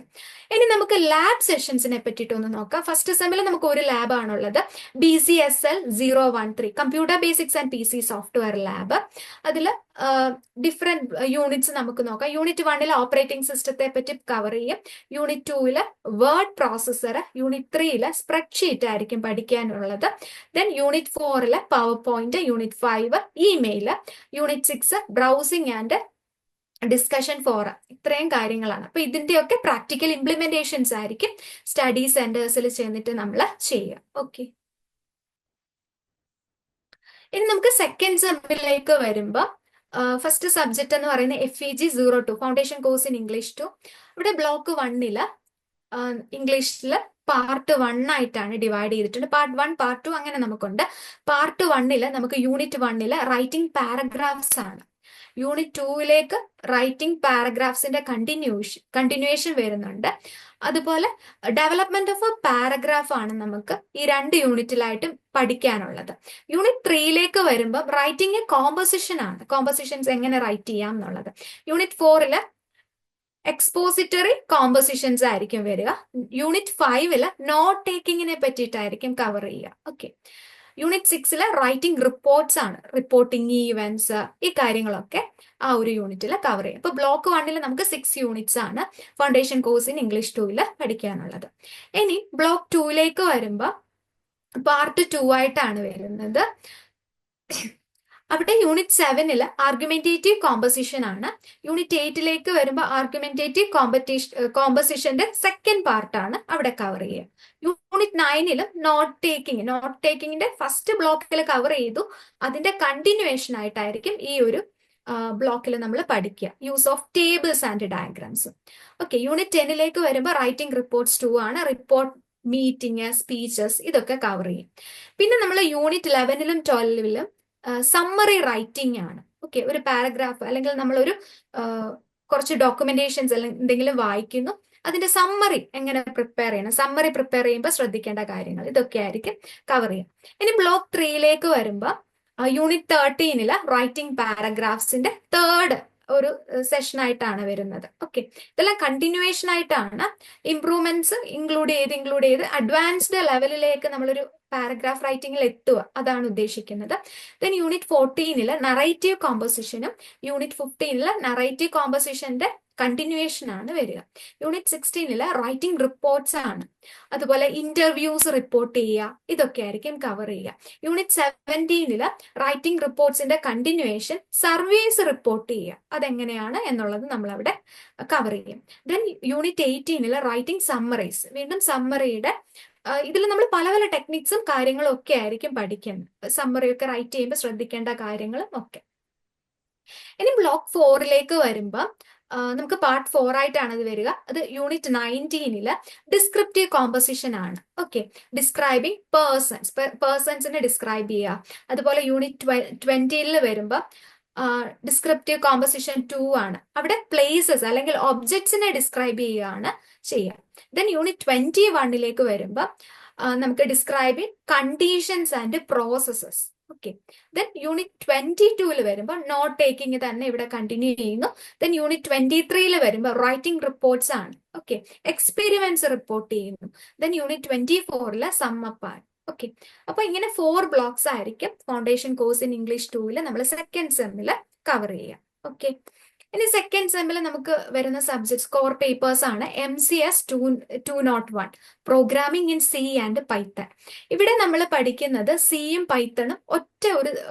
ഇനി നമുക്ക് ലാബ് സെഷൻസിനെ പറ്റിയിട്ട് ഒന്ന് നോക്കാം. ഫസ്റ്റ് സെമ്മിൽ നമുക്ക് ഒരു ലാബ് ആണുള്ളത്, BCSL 013 computer basics and PC software lab. അതിൽ ഡിഫറെന്റ് യൂണിറ്റ്സ് നമുക്ക് നോക്കാം. യൂണിറ്റ് 1 ഓപ്പറേറ്റിംഗ് സിസ്റ്റത്തെ പറ്റി കവർ ചെയ്യും. Unit 2 word processor. Unit 3 spreadsheet ആയിരിക്കും പഠിക്കാനുള്ളത്. Then unit 4 power point. Unit 5 email. Unit 6 browsing and discussion forum. ഇത്രയും കാര്യങ്ങളാണ്. അപ്പൊ ഇതിന്റെയൊക്കെ പ്രാക്ടിക്കൽ ഇംപ്ലിമെന്റേഷൻസ് ആയിരിക്കും സ്റ്റഡി സെന്റേഴ്സിൽ ചെന്നിട്ട് നമ്മൾ ചെയ്യുക. ഓക്കെ, ഇനി നമുക്ക് സെക്കൻഡ് സെമ്മിലേക്ക് വരുമ്പോൾ ഫസ്റ്റ് സബ്ജക്ട് എന്ന് പറയുന്നത് FEG 02 foundation course in English 2. ഇവിടെ ബ്ലോക്ക് 1 ഇംഗ്ലീഷിൽ പാർട്ട് 1 ആയിട്ടാണ് ഡിവൈഡ് ചെയ്തിട്ടുണ്ട്. പാർട്ട് 1 പാർട്ട് 2 അങ്ങനെ നമുക്കുണ്ട്. പാർട്ട് 1 നമുക്ക് യൂണിറ്റ് 1 റൈറ്റിംഗ് പാരഗ്രാഫ്സ് ആണ്. യൂണിറ്റ് 2 റൈറ്റിംഗ് പാരഗ്രാഫ്സിന്റെ കണ്ടിന്യൂവേഷൻ വരുന്നുണ്ട്. അതുപോലെ ഡെവലപ്മെന്റ് ഓഫ് എ പാരഗ്രാഫ് ആണ് നമുക്ക് ഈ 2 യൂണിറ്റിലായിട്ടും പഠിക്കാനുള്ളത്. യൂണിറ്റ് 3 വരുമ്പോൾ റൈറ്റിംഗ് എ കോമ്പോസിഷൻ ആണ്. കോമ്പോസിഷൻസ് എങ്ങനെ റൈറ്റ് ചെയ്യാം എന്നുള്ളത്. യൂണിറ്റ് 4 എക്സ്പോസിറ്ററി കോമ്പോസിഷൻസ് ആയിരിക്കും വരിക. യൂണിറ്റ് 5 നോട്ട് ടേക്കിങ്ങിനെ പറ്റിയിട്ടായിരിക്കും കവർ ചെയ്യുക. ഓക്കെ, യൂണിറ്റ് 6 റൈറ്റിംഗ് റിപ്പോർട്ട്സ് ആണ്. റിപ്പോർട്ടിംഗ് ഈവൻസ്, ഈ കാര്യങ്ങളൊക്കെ ആ ഒരു യൂണിറ്റിൽ കവർ ചെയ്യും. ഇപ്പൊ ബ്ലോക്ക് 1 നമുക്ക് 6 യൂണിറ്റ്സ് ആണ് ഫൗണ്ടേഷൻ കോഴ്സ് ഇൻ ഇംഗ്ലീഷ് 2 പഠിക്കാനുള്ളത്. ഇനി ബ്ലോക്ക് 2 വരുമ്പോൾ പാർട്ട് 2 ആയിട്ടാണ് വരുന്നത്. അവിടെ യൂണിറ്റ് 7 ആർഗ്യുമെന്റേറ്റീവ് കോമ്പോസിഷൻ ആണ്. യൂണിറ്റ് 8 വരുമ്പോൾ ആർഗ്യുമെന്റേറ്റീവ് കോമ്പോസിഷന്റെ സെക്കൻഡ് പാർട്ടാണ് അവിടെ കവർ ചെയ്യുക. യൂണിറ്റ് 9 നോട്ട് ടേക്കിങ്ങിന്റെ ഫസ്റ്റ് ബ്ലോക്കിൽ കവർ ചെയ്തു. അതിന്റെ കണ്ടിന്യൂവേഷൻ ആയിട്ടായിരിക്കും ഈ ഒരു ബ്ലോക്കിൽ നമ്മൾ പഠിക്കുക. Use of tables and diagrams. Okay, unit 10 വരുമ്പോൾ റൈറ്റിംഗ് റിപ്പോർട്ട്സ് 2 ആണ്. റിപ്പോർട്ട് മീറ്റിംഗ്, സ്പീച്ചസ്, ഇതൊക്കെ കവർ ചെയ്യും. പിന്നെ നമ്മൾ യൂണിറ്റ് 11 12 സമ്മറി റൈറ്റിംഗ് ആണ്. ഓക്കെ, ഒരു പാരഗ്രാഫ് അല്ലെങ്കിൽ നമ്മളൊരു കുറച്ച് ഡോക്യുമെന്റേഷൻസ് അല്ലെങ്കിൽ എന്തെങ്കിലും വായിക്കുന്നു, അതിന്റെ സമ്മറി എങ്ങനെ പ്രിപ്പയർ ചെയ്യണം, സമ്മറി പ്രിപ്പയർ ചെയ്യുമ്പോൾ ശ്രദ്ധിക്കേണ്ട കാര്യങ്ങൾ, ഇതൊക്കെ ആയിരിക്കും കവർ ചെയ്യുക. ഇനി ബ്ലോക്ക് 3 വരുമ്പോൾ യൂണിറ്റ് 13 റൈറ്റിംഗ് പാരഗ്രാഫ്സിന്റെ തേർഡ് ഒരു സെഷൻ ആയിട്ടാണ് വരുന്നത്. ഓക്കെ, ഇതെല്ലാം കണ്ടിന്യൂവേഷൻ ആയിട്ടാണ്. ഇംപ്രൂവ്മെന്റ്സ് ഇൻക്ലൂഡ് ചെയ്ത് അഡ്വാൻസ്ഡ് ലെവലിലേക്ക് നമ്മളൊരു പാരഗ്രാഫ് റൈറ്റിംഗിൽ എത്തുക, അതാണ് ഉദ്ദേശിക്കുന്നത്. ദെൻ യൂണിറ്റ് 14 നറേറ്റീവ് കോമ്പോസിഷനും യൂണിറ്റ് 15 നറേറ്റീവ് കോമ്പോസിഷന്റെ കണ്ടിന്യൂവേഷൻ ആണ് വരിക. യൂണിറ്റ് 16 റൈറ്റിംഗ് റിപ്പോർട്ട്സ് ആണ്. അതുപോലെ ഇന്റർവ്യൂസ് റിപ്പോർട്ട് ചെയ്യുക, ഇതൊക്കെ ആയിരിക്കും കവർ ചെയ്യുക. യൂണിറ്റ് 17 റൈറ്റിംഗ് റിപ്പോർട്ട്സിന്റെ കണ്ടിന്യൂവേഷൻ സർവേസ് റിപ്പോർട്ട് ചെയ്യുക, അതെങ്ങനെയാണ് എന്നുള്ളത് നമ്മൾ അവിടെ കവർ ചെയ്യും. ദെൻ യൂണിറ്റ് 18 റൈറ്റിംഗ് സമ്മറൈസ്, വീണ്ടും സമ്മറിയുടെ ഇതിൽ നമ്മൾ പല പല ടെക്നിക്സും കാര്യങ്ങളും ഒക്കെ ആയിരിക്കും പഠിക്കുന്നത്. സമ്മറി ഒക്കെ റൈറ്റ് ചെയ്യുമ്പോൾ ശ്രദ്ധിക്കേണ്ട കാര്യങ്ങളും ഒക്കെ. ഇനി ബ്ലോക്ക് 4 വരുമ്പോൾ നമുക്ക് പാർട്ട് 4 ആയിട്ടാണ് അത് വരിക. അത് യൂണിറ്റ് 19 ഡിസ്ക്രിപ്റ്റീവ് കോമ്പോസിഷൻ ആണ്. ഓക്കെ, ഡിസ്ക്രൈബിങ് പേഴ്സൺസിനെ ഡിസ്ക്രൈബ് ചെയ്യുക. അതുപോലെ യൂണിറ്റ് 20 വരുമ്പോൾ ഡിസ്ക്രിപ്റ്റീവ് കോമ്പോസിഷൻ 2 ആണ്. അവിടെ പ്ലേസസ് അല്ലെങ്കിൽ ഒബ്ജക്ട്സിനെ ഡിസ്ക്രൈബ് ചെയ്യുകയാണ് ചെയ്യുക. ദെൻ യൂണിറ്റ് 21 വരുമ്പോൾ നമുക്ക് describing conditions and processes. Okay, then unit 22 വരുമ്പോൾ നോട്ട് ടേക്കിംഗ് തന്നെ ഇവിടെ കണ്ടിന്യൂ ചെയ്യുന്നു. ദെൻ യൂണിറ്റ് 23 വരുമ്പോൾ റൈറ്റിംഗ് റിപ്പോർട്ട്സ് ആണ്. ഓക്കെ, എക്സ്പെരിമെന്റ്സ് റിപ്പോർട്ട് ചെയ്യുന്നു. ദെൻ യൂണിറ്റ് 24 സമ്മപ്പ് ആണ്. ഓക്കെ, അപ്പൊ ഇങ്ങനെ 4 ബ്ലോക്സ് ആയിരിക്കും ഫൗണ്ടേഷൻ കോഴ്സ് ഇൻ ഇംഗ്ലീഷ് 2 നമ്മൾ സെക്കൻഡ് സെമ്മിൽ കവർ ചെയ്യുക. ഓക്കെ, ഇനി സെക്കൻഡ് സെമ്മിൽ നമുക്ക് വരുന്ന സബ്ജക്ട്സ് കോർ പേപ്പേഴ്സ് ആണ്. MCS 201 programming in C and Python. ഇവിടെ നമ്മൾ പഠിക്കുന്നത് സിയും പൈത്തണും ഒറ്റ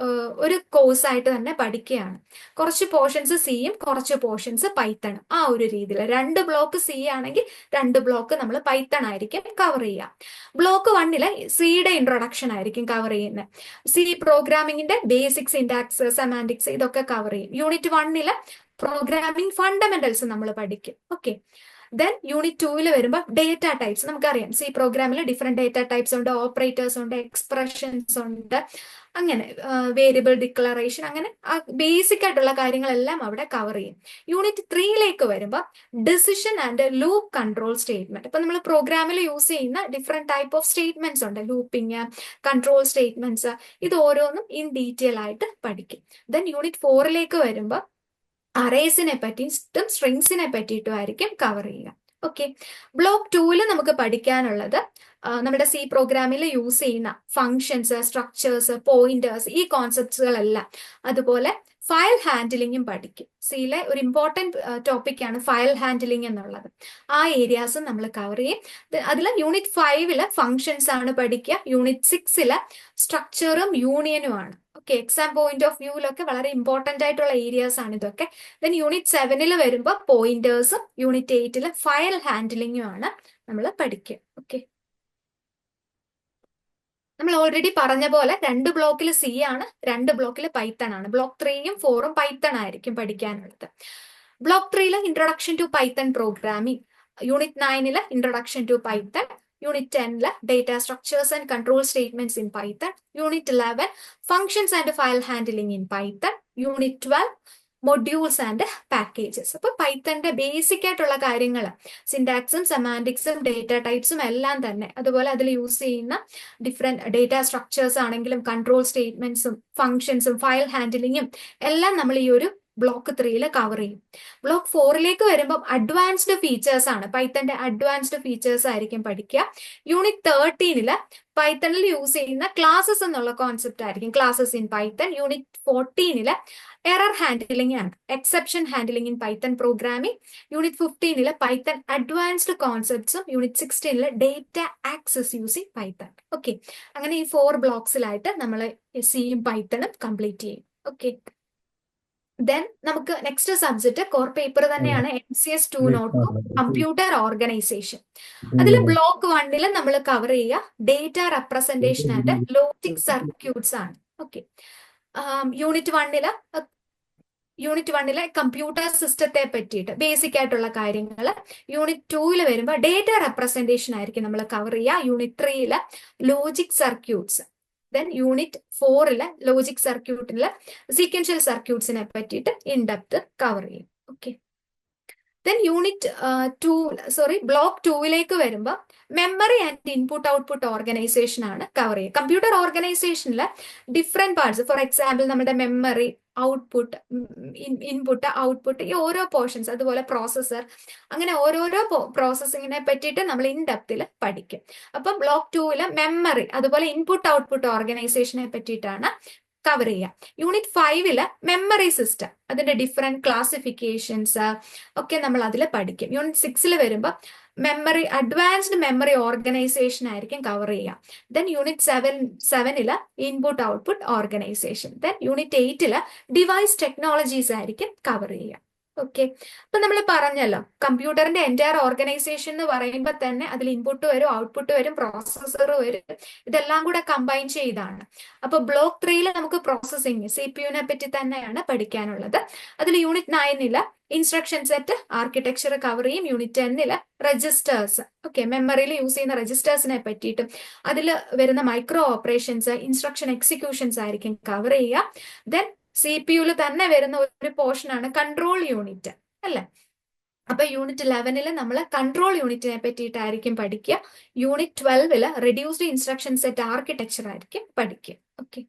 ഒരു കോഴ്സ് ആയിട്ട് തന്നെ പഠിക്കുകയാണ്. കുറച്ച് പോർഷൻസ് സിയും കുറച്ച് പോർഷൻസ് പൈത്തണും, ആ ഒരു രീതിയിൽ 2 ബ്ലോക്ക് C ആണെങ്കിൽ 2 ബ്ലോക്ക് നമ്മൾ പൈത്തൺ ആയിരിക്കും കവർ ചെയ്യുക. ബ്ലോക്ക് 1 സിയുടെ ഇൻട്രൊഡക്ഷൻ ആയിരിക്കും കവർ ചെയ്യുന്നത്. സി പ്രോഗ്രാമിംഗിന്റെ ബേസിക് സിന്റാക്സ്, സെമാൻറ്റിക്സ്, ഇതൊക്കെ കവർ ചെയ്യും. യൂണിറ്റ് 1 പ്രോഗ്രാമിംഗ് ഫണ്ടമെന്റൽസ് നമ്മൾ പഠിക്കും. ഓക്കെ, ദെൻ യൂണിറ്റ് 2 വരുമ്പോൾ ഡേറ്റ ടൈപ്സ് നമുക്കറിയാം. സി പ്രോഗ്രാമിൽ ഡിഫറെന്റ് ഡേറ്റ ടൈപ്സ് ഉണ്ട്, ഓപ്പറേറ്റേഴ്സ് ഉണ്ട്, എക്സ്പ്രഷൻസ് ഉണ്ട്, അങ്ങനെ വേരിയബിൾ ഡിക്ലറേഷൻ, അങ്ങനെ ബേസിക് ആയിട്ടുള്ള കാര്യങ്ങളെല്ലാം അവിടെ കവർ ചെയ്യും. യൂണിറ്റ് 3 വരുമ്പോൾ decision and loop control statement. ഇപ്പൊ നമ്മൾ പ്രോഗ്രാമിൽ യൂസ് ചെയ്യുന്ന ഡിഫറെന്റ് ടൈപ്പ് ഓഫ് സ്റ്റേറ്റ്മെന്റ്സ് ഉണ്ട്, ലൂപ്പിംഗ്, കൺട്രോൾ സ്റ്റേറ്റ്മെന്റ്സ്, ഇത് ഓരോന്നും ഇൻ ഡീറ്റെയിൽ ആയിട്ട് പഠിക്കും. ദെൻ യൂണിറ്റ് 4 വരുമ്പോൾ അറേസിനെ പറ്റിയിട്ടും സ്ട്രിങ്സിനെ പറ്റിയിട്ടും ആയിരിക്കും കവർ ചെയ്യുക. ഓക്കെ. ബ്ലോക്ക് 2 നമുക്ക് പഠിക്കാനുള്ളത് നമ്മുടെ സി പ്രോഗ്രാമിൽ യൂസ് ചെയ്യുന്ന ഫങ്ഷൻസ്, സ്ട്രക്ചേഴ്സ്, പോയിന്റേഴ്സ്, ഈ കോൺസെപ്റ്റ്സുകളെല്ലാം, അതുപോലെ ഫയൽ ഹാൻഡിലിങ്ങും പഠിക്കും. സിയിലെ ഒരു ഇമ്പോർട്ടൻറ്റ് ടോപ്പിക്കാണ് ഫയൽ ഹാൻഡിലിംഗ് എന്നുള്ളത്. ആ ഏരിയാസും നമ്മൾ കവർ ചെയ്യും. അതിൽ യൂണിറ്റ് 5 ഫങ്ഷൻസ് ആണ് പഠിക്കുക. യൂണിറ്റ് 6 സ്ട്രക്ചറും യൂണിയനുമാണ്. ഓക്കെ, എക്സാം പോയിന്റ് ഓഫ് വ്യൂവിലൊക്കെ വളരെ ഇമ്പോർട്ടന്റ് ആയിട്ടുള്ള ഏരിയാസ് ആണ് ഇതൊക്കെ. ദെൻ യൂണിറ്റ് 7 വരുമ്പോൾ പോയിന്റേഴ്സും, യൂണിറ്റ് 8 ഫയൽ ഹാൻഡിലിംഗും ആണ് നമ്മൾ പഠിക്കുക. ഓക്കെ, നമ്മൾ ഓൾറെഡി പറഞ്ഞ പോലെ 2 ബ്ലോക്കിൽ സി ആണ്, 2 ബ്ലോക്കിൽ പൈത്തൺ ആണ്. ബ്ലോക്ക് 3യും 4ഉം പൈത്തൺ ആയിരിക്കും പഠിക്കാനുള്ളത്. Block 3 introduction to python programming, unit 9 introduction to python, unit 10 data structures and control statements in Python, unit 11 functions and file handling in Python, unit 12 modules and packages. അപ്പൊ പൈത്തന്റെ basic ആയിട്ടുള്ള കാര്യങ്ങൾ, സിൻടാക്സും സെമാൻറ്റിക്സും data ടൈപ്സും എല്ലാം തന്നെ, അതുപോലെ അതിൽ യൂസ് ചെയ്യുന്ന different data structures ആണെങ്കിലും കൺട്രോൾ സ്റ്റേറ്റ്മെന്റ്സും ഫങ്ഷൻസും ഫയൽ ഹാൻഡിലിങ്ങും എല്ലാം നമ്മൾ ഈ ഒരു ബ്ലോക്ക് 3 കവർ ചെയ്യും. ബ്ലോക്ക് 4 വരുമ്പോൾ അഡ്വാൻസ്ഡ് ഫീച്ചേഴ്സ് ആണ്, പൈത്തന്റെ അഡ്വാൻസ്ഡ് ഫീച്ചേഴ്സ് ആയിരിക്കും പഠിക്കുക. യൂണിറ്റ് 13 പൈത്തണിൽ യൂസ് ചെയ്യുന്ന ക്ലാസസ് എന്നുള്ള കോൺസെപ്റ്റ് ആയിരിക്കും, classes in Python. Unit 14 error handling ആണ്, exception handling in Python programming. Unit 15 Python advanced കോൺസെപ്റ്റ്സും, unit 16 data access using Python. Okay, അങ്ങനെ ഈ 4 ബ്ലോക്സിലായിട്ട് നമ്മൾ സിയും പൈത്തണും കംപ്ലീറ്റ് ചെയ്യും. ഓക്കെ, ദെൻ നമുക്ക് നെക്സ്റ്റ് സബ്ജക്ട് കോർ പേപ്പർ തന്നെയാണ്, MCS 202 കമ്പ്യൂട്ടർ ഓർഗനൈസേഷൻ. അതിൽ ബ്ലോക്ക് 1 നമ്മൾ കവർ ചെയ്യുക data representation and logic circuits ആണ്. ഓക്കെ, യൂണിറ്റ് 1 കമ്പ്യൂട്ടർ സിസ്റ്റത്തെ പറ്റിയിട്ട് ബേസിക് ആയിട്ടുള്ള കാര്യങ്ങൾ. യൂണിറ്റ് 2 വരുമ്പോൾ ഡേറ്റ റെപ്രസെന്റേഷൻ ആയിരിക്കും നമ്മൾ കവർ ചെയ്യുക. Unit 3 logic circuits. Then unit 4 logic സർക്യൂട്ടിൽ സീക്വൻഷ്യൽ സർക്യൂട്ട്സിനെ പറ്റിയിട്ട് ഇൻ ഡെപ്ത് കവർ ചെയ്യും. ഓക്കെ, ദെൻ ബ്ലോക്ക് 2 വരുമ്പോൾ memory and input output organisation ആണ് കവർ ചെയ്യുക. കമ്പ്യൂട്ടർ ഓർഗനൈസേഷനിൽ ഡിഫറെന്റ് പാർട്സ്, ഫോർ എക്സാമ്പിൾ നമ്മുടെ മെമ്മറി, ഔട്ട്പുട്ട്, ഇൻപുട്ട്, ഔട്ട്പുട്ട്, ഈ ഓരോ പോർഷൻസ്, അതുപോലെ പ്രോസസർ, അങ്ങനെ ഓരോരോ പ്രോസസ്സിങ്ങിനെ പറ്റിയിട്ട് നമ്മൾ ഇൻ ഡെപ്തിൽ പഠിക്കും. അപ്പം ബ്ലോക്ക് 2 മെമ്മറി, അതുപോലെ ഇൻപുട്ട് ഔട്ട്പുട്ട് ഓർഗനൈസേഷനെ പറ്റിയിട്ടാണ് കവർ ചെയ്യുക. യൂണിറ്റ് 5 മെമ്മറി സിസ്റ്റം, അതിന്റെ ഡിഫറെന്റ് ക്ലാസിഫിക്കേഷൻസ് ഒക്കെ നമ്മൾ അതിൽ പഠിക്കും. യൂണിറ്റ് 6 വരുമ്പോൾ മെമ്മറി, അഡ്വാൻസ്ഡ് മെമ്മറി ഓർഗനൈസേഷൻ ആയിരിക്കും കവർ ചെയ്യുക. Then unit 7 input output organisation. Then unit 8 device technologies ആയിരിക്കും കവർ ചെയ്യുക. ഓക്കെ, അപ്പൊ നമ്മൾ പറഞ്ഞല്ലോ കമ്പ്യൂട്ടറിന്റെ എൻറ്റയർ ഓർഗനൈസേഷൻ എന്ന് പറയുമ്പോൾ തന്നെ അതിൽ ഇൻപുട്ട് വരും, ഔട്ട്പുട്ട് വരും, പ്രോസസ്സർ വരും, ഇതെല്ലാം കൂടെ കമ്പൈൻ ചെയ്താണ്. അപ്പൊ ബ്ലോക്ക് 3 നമുക്ക് പ്രോസസ്സിംഗ്, CPU പറ്റി തന്നെയാണ് പഠിക്കാനുള്ളത്. അതിൽ unit 9 instruction set architecture cover ചെയ്യും. യൂണിറ്റ് 10 രജിസ്റ്റേഴ്സ്, ഓക്കെ, മെമ്മറിയിൽ യൂസ് ചെയ്യുന്ന രജിസ്റ്റേഴ്സിനെ പറ്റിയിട്ടും അതിൽ വരുന്ന മൈക്രോ ഓപ്പറേഷൻസ്, ഇൻസ്ട്രക്ഷൻ എക്സിക്യൂഷൻസ് ആയിരിക്കും കവർ ചെയ്യുക. ദെൻ CPU തന്നെ വരുന്ന ഒരു പോർഷൻ ആണ് കൺട്രോൾ യൂണിറ്റ്, അല്ലെ? അപ്പൊ യൂണിറ്റ് 11 നമ്മൾ കൺട്രോൾ യൂണിറ്റിനെ പറ്റിയിട്ടായിരിക്കും പഠിക്കുക. Unit 12 reduced instruction set architecture ആയിരിക്കും പഠിക്കുക. ഓക്കെ,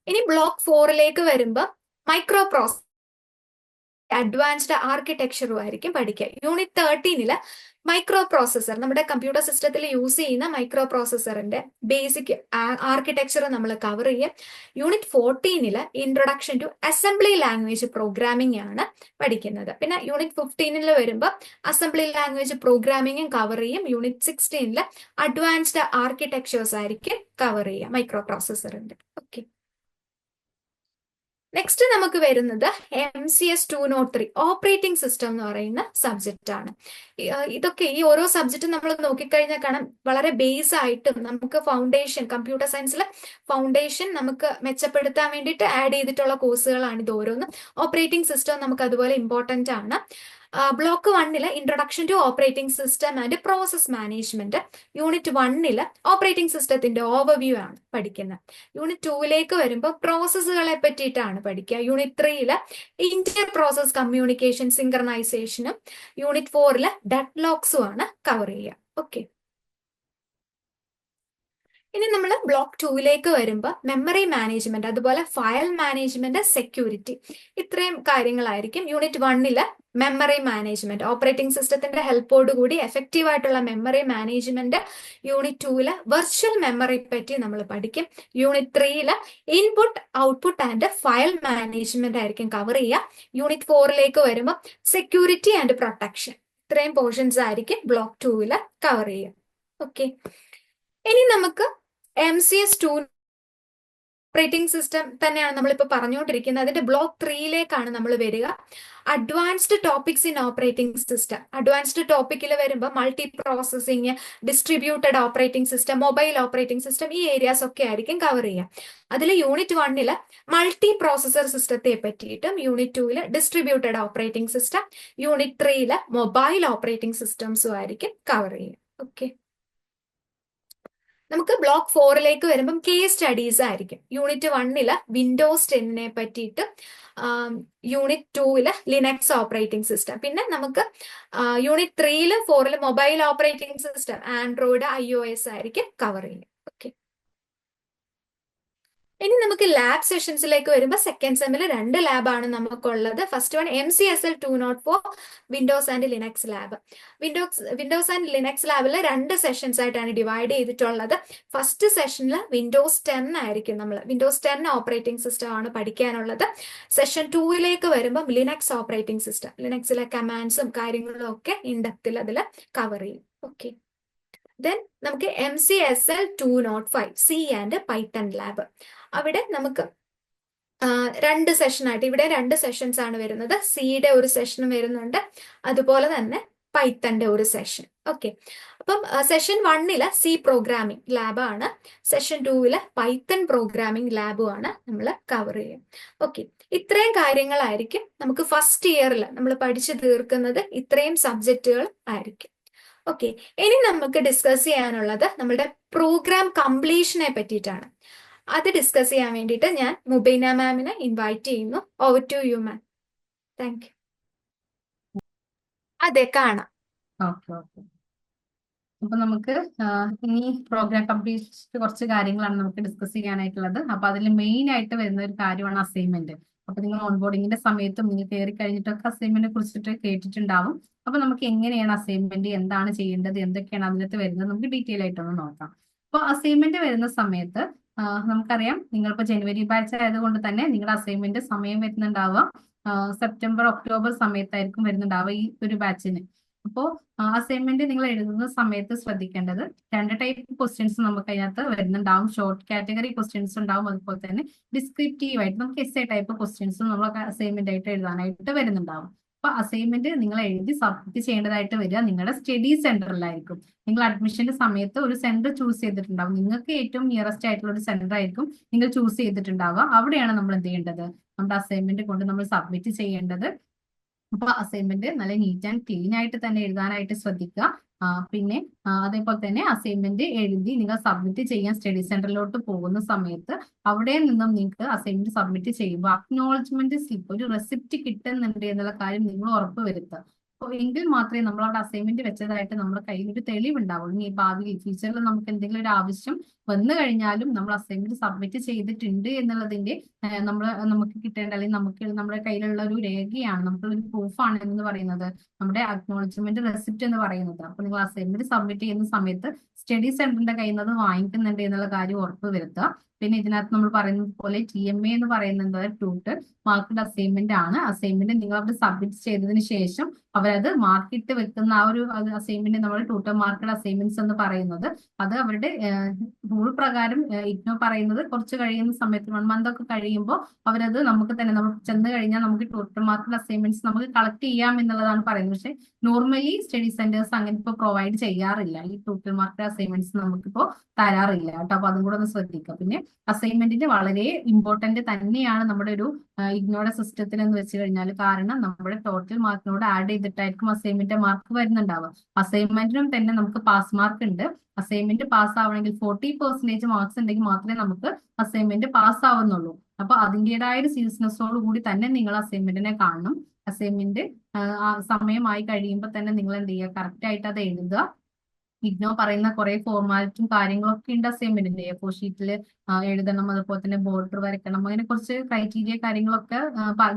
ഇനി ബ്ലോക്ക് 4 വരുമ്പോൾ മൈക്രോ പ്രോസസ്, അഡ്വാൻസ്ഡ് ആർക്കിടെക്ചറും ആയിരിക്കും പഠിക്കുക. യൂണിറ്റ് 13 മൈക്രോ പ്രോസസർ, നമ്മുടെ കമ്പ്യൂട്ടർ സിസ്റ്റത്തിൽ യൂസ് ചെയ്യുന്ന മൈക്രോ പ്രോസസറിന്റെ ബേസിക് ആർക്കിടെക്ചർ നമ്മൾ കവർ ചെയ്യും. Unit 14 introduction to assembly language programming ആണ് പഠിക്കുന്നത്. പിന്നെ യൂണിറ്റ് 15 വരുമ്പോൾ അസംബ്ലി ലാംഗ്വേജ് പ്രോഗ്രാമിംഗും കവർ ചെയ്യും. യൂണിറ്റ് 16 അഡ്വാൻസ്ഡ് ആർക്കിടെക്ചേഴ്സ് ആയിരിക്കും കവർ ചെയ്യുക മൈക്രോ പ്രോസസറിന്റെ. ഓക്കെ, നെക്സ്റ്റ് നമുക്ക് വരുന്നത് MCS 203 ഓപ്പറേറ്റിംഗ് സിസ്റ്റം എന്ന് പറയുന്ന സബ്ജക്റ്റ് ആണ്. ഇതൊക്കെ ഈ ഓരോ സബ്ജക്റ്റും നമ്മൾ നോക്കിക്കഴിഞ്ഞാൽ കാണാം വളരെ ബേസ് ആയിട്ടും നമുക്ക് ഫൗണ്ടേഷൻ കമ്പ്യൂട്ടർ സയൻസിലെ ഫൗണ്ടേഷൻ നമുക്ക് മെച്ചപ്പെടുത്താൻ വേണ്ടിയിട്ട് ആഡ് ചെയ്തിട്ടുള്ള കോഴ്സുകളാണ് ഇത് ഓരോന്നും. ഓപ്പറേറ്റിംഗ് സിസ്റ്റം നമുക്ക് അതുപോലെ ഇമ്പോർട്ടൻ്റ് ആണ്. Block 1 introduction to operating system and process management. Unit 1 operating സിസ്റ്റത്തിന്റെ ഓവർവ്യൂ ആണ് പഠിക്കുന്നത്. യൂണിറ്റ് 2 വരുമ്പോൾ പ്രോസസ്സുകളെ പറ്റിയിട്ടാണ് പഠിക്കുക. യൂണിറ്റ് 3 ഇന്റർ പ്രോസസ് കമ്മ്യൂണിക്കേഷൻ സിങ്ക്രണൈസേഷനും യൂണിറ്റ് 4 ഡെഡ്ലോക്സും ആണ് കവർ ചെയ്യുക. ഓക്കെ, ഇനി നമ്മൾ ബ്ലോക്ക് 2 വരുമ്പോൾ മെമ്മറി മാനേജ്മെന്റ്, അതുപോലെ ഫയൽ മാനേജ്മെന്റ്, സെക്യൂരിറ്റി, ഇത്രയും കാര്യങ്ങളായിരിക്കും. യൂണിറ്റ് 1 മെമ്മറി മാനേജ്മെന്റ്, ഓപ്പറേറ്റിംഗ് സിസ്റ്റത്തിന്റെ ഹെൽപ്പോട് കൂടി എഫക്റ്റീവ് ആയിട്ടുള്ള memory management. Unit 2 virtual memory പറ്റി നമ്മൾ പഠിക്കും. Unit 3 input output and file management ആയിരിക്കും കവർ ചെയ്യുക. യൂണിറ്റ് 4 വരുമ്പോൾ സെക്യൂരിറ്റി ആൻഡ് പ്രൊട്ടക്ഷൻ. ഇത്രയും പോർഷൻസ് ആയിരിക്കും ബ്ലോക്ക് 2 കവർ ചെയ്യുക. ഓക്കെ, ഇനി നമുക്ക് MCS 2 ഓപ്പറേറ്റിംഗ് സിസ്റ്റം തന്നെയാണ് നമ്മളിപ്പോൾ പറഞ്ഞുകൊണ്ടിരിക്കുന്നത്. അതിന്റെ ബ്ലോക്ക് 3 നമ്മൾ വരിക. Advanced topics in operating system. Advanced ടോപ്പിക്കിൽ വരുമ്പോൾ multiprocessing, distributed operating system, mobile operating system, ഈ ഏരിയാസ് ഒക്കെ ആയിരിക്കും കവർ ചെയ്യുക. അതിൽ യൂണിറ്റ് 1 മൾട്ടി പ്രോസസർ സിസ്റ്റത്തെ പറ്റിയിട്ടും, unit 2 distributed operating system, unit 3 mobile operating സിസ്റ്റംസും ആയിരിക്കും കവർ ചെയ്യുക. ഓക്കെ, നമുക്ക് ബ്ലോക്ക് 4 വരുമ്പം കേസ് സ്റ്റഡീസ് ആയിരിക്കും. യൂണിറ്റ് 1 വിൻഡോസ് 10 പറ്റിയിട്ട്, യൂണിറ്റ് 2 ലിനക്സ് ഓപ്പറേറ്റിംഗ് സിസ്റ്റം, പിന്നെ നമുക്ക് unit 3 4 mobile operating system, Android, iOS ആയിരിക്കും കവർ ചെയ്യുക. ഓക്കെ, ഇനി നമുക്ക് ലാബ് സെഷൻസിലേക്ക് വരുമ്പോൾ സെക്കൻഡ് സെമ്മിൽ 2 ലാബാണ് നമുക്കുള്ളത്. First one MCSL 204 Windows and Linux lab. Windows and Linux ലാബിൽ 2 സെഷൻസ് ആയിട്ടാണ് ഡിവൈഡ് ചെയ്തിട്ടുള്ളത്. ഫസ്റ്റ് സെഷനിൽ വിൻഡോസ് 10 ആയിരിക്കും, നമ്മൾ വിൻഡോസ് 10 ഓപ്പറേറ്റിംഗ് സിസ്റ്റം ആണ് പഠിക്കാനുള്ളത്. സെഷൻ 2 വരുമ്പോൾ ലിനക്സ് ഓപ്പറേറ്റിംഗ് സിസ്റ്റം, ലിനക്സിലെ കമാൻഡ്സും കാര്യങ്ങളും ഒക്കെ ഇൻഡെപ്തിൽ അതിൽ കവർ ചെയ്യും. ഓക്കെ, ദെൻ നമുക്ക് MCSL 205 C and Python lab. അവിടെ നമുക്ക് 2 സെഷനായിട്ട്, ഇവിടെ 2 സെഷൻസ് ആണ് വരുന്നത്. സിയുടെ ഒരു സെഷനും വരുന്നുണ്ട്, അതുപോലെ തന്നെ പൈത്തന്റെ ഒരു സെഷൻ. ഓക്കെ, അപ്പം സെഷൻ 1 സി പ്രോഗ്രാമിംഗ് ലാബാണ്, സെഷൻ 2 പൈത്തൺ പ്രോഗ്രാമിംഗ് ലാബുമാണ് നമ്മൾ കവർ ചെയ്യുക. ഓക്കെ, ഇത്രയും കാര്യങ്ങളായിരിക്കും നമുക്ക് ഫസ്റ്റ് ഇയറിൽ നമ്മൾ പഠിച്ചു തീർക്കുന്നത്. ഇത്രയും സബ്ജക്റ്റുകൾ ആയിരിക്കും. ഓക്കെ, ഇനി നമുക്ക് ഡിസ്കസ് ചെയ്യാനുള്ളത് നമ്മുടെ പ്രോഗ്രാം കംപ്ലീഷനെ പറ്റിയിട്ടാണ്. അത് ഡിസ്കസ് ചെയ്യാൻ വേണ്ടിയിട്ട് ഞാൻ മുബൈന മാമിനെ ഇൻവൈറ്റ് ചെയ്യുന്നു. Over to you ma'am. Thank you. അതെ, കാണാം. Okay okay. അപ്പൊ നമുക്ക് ഇനി പ്രോഗ്രാം കംപ്ലീറ്റ് കുറച്ച് കാര്യങ്ങളാണ് നമുക്ക് ഡിസ്കസ് ചെയ്യാനായിട്ടുള്ളത്. അപ്പൊ അതിൽ മെയിൻ ആയിട്ട് വരുന്ന ഒരു കാര്യമാണ് അസൈൻമെന്റ്. അപ്പൊ നിങ്ങൾ ഓൺബോർഡിങ്ങിന്റെ സമയത്തും നിങ്ങൾ കയറി കഴിഞ്ഞിട്ടൊക്കെ അസൈൻമെന്റിനെ കുറിച്ചിട്ട് കേട്ടിട്ടുണ്ടാവും. അപ്പൊ നമുക്ക് എങ്ങനെയാണ് അസൈൻമെന്റ്, എന്താണ് ചെയ്യേണ്ടത്, എന്തൊക്കെയാണ് അതിനകത്ത് വരുന്നത്, നമുക്ക് ഡീറ്റെയിൽ ആയിട്ടൊന്ന് നോക്കാം. അപ്പൊ അസൈൻമെന്റ് വരുന്ന സമയത്ത് നമുക്കറിയാം, നിങ്ങളിപ്പോ ജനുവരി ബാച്ച് ആയതുകൊണ്ട് തന്നെ നിങ്ങളുടെ അസൈൻമെന്റ് സമയം വരുന്നുണ്ടാവുക സെപ്റ്റംബർ ഒക്ടോബർ സമയത്തായിരിക്കും വരുന്നുണ്ടാവുക ഈ ഒരു ബാച്ചിന്. അപ്പോൾ അസൈൻമെന്റ് നിങ്ങൾ എഴുതുന്ന സമയത്ത് ശ്രദ്ധിക്കേണ്ടത് 2 ടൈപ്പ് ക്വസ്റ്റ്യൻസ് നമുക്ക് അതിനകത്ത് വരുന്നുണ്ടാവും. ഷോർട്ട് കാറ്റഗറി ക്വസ്റ്റ്യൻസ് ഉണ്ടാവും, അതുപോലെ തന്നെ ഡിസ്ക്രിപ്റ്റീവ് ആയിട്ട് നമുക്ക് എസ്സേ ടൈപ്പ് ക്വസ്റ്റ്യൻസും നമ്മൾ അസൈൻമെന്റ് ആയിട്ട് എഴുതാനായിട്ട് വരുന്നുണ്ടാവും. അപ്പൊ അസൈൻമെന്റ് നിങ്ങൾ എഴുതി സബ്മിറ്റ് ചെയ്യേണ്ടതായിട്ട് വരിക നിങ്ങളുടെ സ്റ്റഡി സെന്ററിലായിരിക്കും. നിങ്ങൾ അഡ്മിഷന്റെ സമയത്ത് ഒരു സെന്റർ ചൂസ് ചെയ്തിട്ടുണ്ടാവും. നിങ്ങൾക്ക് ഏറ്റവും നിയറസ്റ്റ് ആയിട്ടുള്ള ഒരു സെന്റർ ആയിരിക്കും നിങ്ങൾ ചൂസ് ചെയ്തിട്ടുണ്ടാവുക. അവിടെയാണ് നമ്മൾ എന്ത് ചെയ്യേണ്ടത്, നമ്മുടെ അസൈൻമെന്റ് കൊണ്ട് നമ്മൾ സബ്മിറ്റ് ചെയ്യേണ്ടത്. അപ്പൊ അസൈൻമെന്റ് നല്ല നീറ്റ് ആൻഡ് ക്ലീൻ ആയിട്ട് തന്നെ എഴുതാനായിട്ട് ശ്രദ്ധിക്കുക. പിന്നെ അതേപോലെ തന്നെ അസൈൻമെന്റ് എഴുതി നിങ്ങൾ സബ്മിറ്റ് ചെയ്യാൻ സ്റ്റഡി സെന്ററിലോട്ട് പോകുന്ന സമയത്ത് അവിടെ നിന്നും നിങ്ങൾക്ക് അസൈൻമെന്റ് സബ്മിറ്റ് ചെയ്യുമ്പോൾ അക്നോളജ്മെന്റ് സ്ലിപ്പ്, ഒരു റെസിപ്റ്റ് കിട്ടുന്നുണ്ട് എന്നുള്ള കാര്യം നിങ്ങൾ ഉറപ്പ് വരുത്തുക. അപ്പോൾ എങ്കിൽ മാത്രമേ നമ്മൾ അവിടെ അസൈൻമെന്റ് വെച്ചതായിട്ട് നമ്മുടെ കയ്യിൽ ഒരു തെളിവുണ്ടാവുള്ളൂ. ഇനി ഭാവിയിൽ ഫ്യൂച്ചറിൽ നമുക്ക് എന്തെങ്കിലും ഒരു ആവശ്യം വന്നു കഴിഞ്ഞാലും നമ്മൾ അസൈൻമെന്റ് സബ്മിറ്റ് ചെയ്തിട്ടുണ്ട് എന്നുള്ളതിന്റെ നമുക്ക് കിട്ടേണ്ട, അല്ലെങ്കിൽ നമുക്ക് നമ്മുടെ കയ്യിലുള്ള ഒരു രേഖയാണ്, നമുക്കുള്ള ഒരു പ്രൂഫാണ് എന്ന് പറയുന്നത് നമ്മുടെ അക്നോളജ്മെന്റ് റെസിപ്റ്റ് എന്ന് പറയുന്നത്. അപ്പൊ നിങ്ങൾ അസൈൻമെന്റ് സബ്മിറ്റ് ചെയ്യുന്ന സമയത്ത് സ്റ്റഡി സെന്ററിന്റെ കയ്യിൽ നിന്ന് അത് വാങ്ങിക്കുന്നുണ്ട് എന്നുള്ള കാര്യം ഉറപ്പ് വരുത്തുക. പിന്നെ ഇതിനകത്ത് നമ്മൾ പറയുന്നത് പോലെ TMA എന്ന് പറയുന്നത് ട്യൂട്ടർ മാർക്കഡ് അസൈൻമെന്റ് ആണ്. അസൈൻമെന്റ് നിങ്ങൾ അവിടെ സബ്മിറ്റ് ചെയ്തതിന് ശേഷം അവരത് മാർക്കിട്ട് വെക്കുന്ന ആ ഒരു അസൈൻമെന്റ് നമ്മൾ ട്യൂട്ടർ മാർക്കഡ് അസൈൻമെന്റ്സ് എന്ന് പറയുന്നത് അത് അവരുടെ റൂൾ പ്രകാരം ഇഗ്നോ പറയുന്നത് കുറച്ച് കഴിയുന്ന സമയത്ത് 1 month ഒക്കെ കഴിയുമ്പോൾ അവരത് നമുക്ക് തന്നെ നമ്മൾ ചെന്ന് കഴിഞ്ഞാൽ നമുക്ക് ട്യൂട്ടർ മാർക്കഡ് അസൈൻമെന്റ്സ് നമുക്ക് കളക്ട് ചെയ്യാം എന്നുള്ളതാണ് പറയുന്നത്. പക്ഷെ നോർമലി സ്റ്റഡി സെന്റേഴ്സ് അങ്ങനെ ഇപ്പോൾ പ്രൊവൈഡ് ചെയ്യാറില്ല. ഈ ട്യൂട്ടർ മാർക്കഡ് അസൈൻമെന്റ്സ് നമുക്കിപ്പോൾ തരാറില്ല കേട്ടോ. അപ്പൊ അതും കൂടെ ഒന്ന് ശ്രദ്ധിക്കുക. പിന്നെ അസൈൻമെന്റിന് വളരെ ഇമ്പോർട്ടന്റ് തന്നെയാണ് നമ്മുടെ ഒരു ഇഗ്നോയുടെ സിസ്റ്റത്തിൽ എന്ന് വെച്ച് കഴിഞ്ഞാൽ, കാരണം നമ്മുടെ ടോട്ടൽ മാർക്കിനോട് ആഡ് ചെയ്തിട്ടായിരിക്കും അസൈൻമെന്റ് മാർക്ക് വരുന്നുണ്ടാവുക. അസൈൻമെന്റിനും തന്നെ നമുക്ക് പാസ് മാർക്ക് ഉണ്ട്. അസൈൻമെന്റ് പാസ് ആവണമെങ്കിൽ 40% മാർക്സ് ഉണ്ടെങ്കിൽ മാത്രമേ നമുക്ക് അസൈൻമെന്റ് പാസ് ആവുന്നുള്ളൂ. അപ്പൊ അതിൻ്റെതായ ഒരു സീരിയസ്നെസ്സോട് കൂടി തന്നെ നിങ്ങൾ അസൈൻമെന്റിനെ കാണണം. അസൈൻമെന്റ് സമയമായി കഴിയുമ്പോൾ തന്നെ നിങ്ങൾ എന്ത് ചെയ്യുക, കറക്റ്റ് ആയിട്ട് അത് എഴുതുക. ഇഗ്നോ പറയുന്ന കുറെ ഫോർമാലിറ്റിയും കാര്യങ്ങളൊക്കെ ഉണ്ട് അസൈൻമെന്റിന്റെ. A4 ഷീറ്റിൽ എഴുതണം, അതുപോലെ തന്നെ ബോർഡർ വരയ്ക്കണം, അങ്ങനെ കുറച്ച് ക്രൈറ്റീരിയ കാര്യങ്ങളൊക്കെ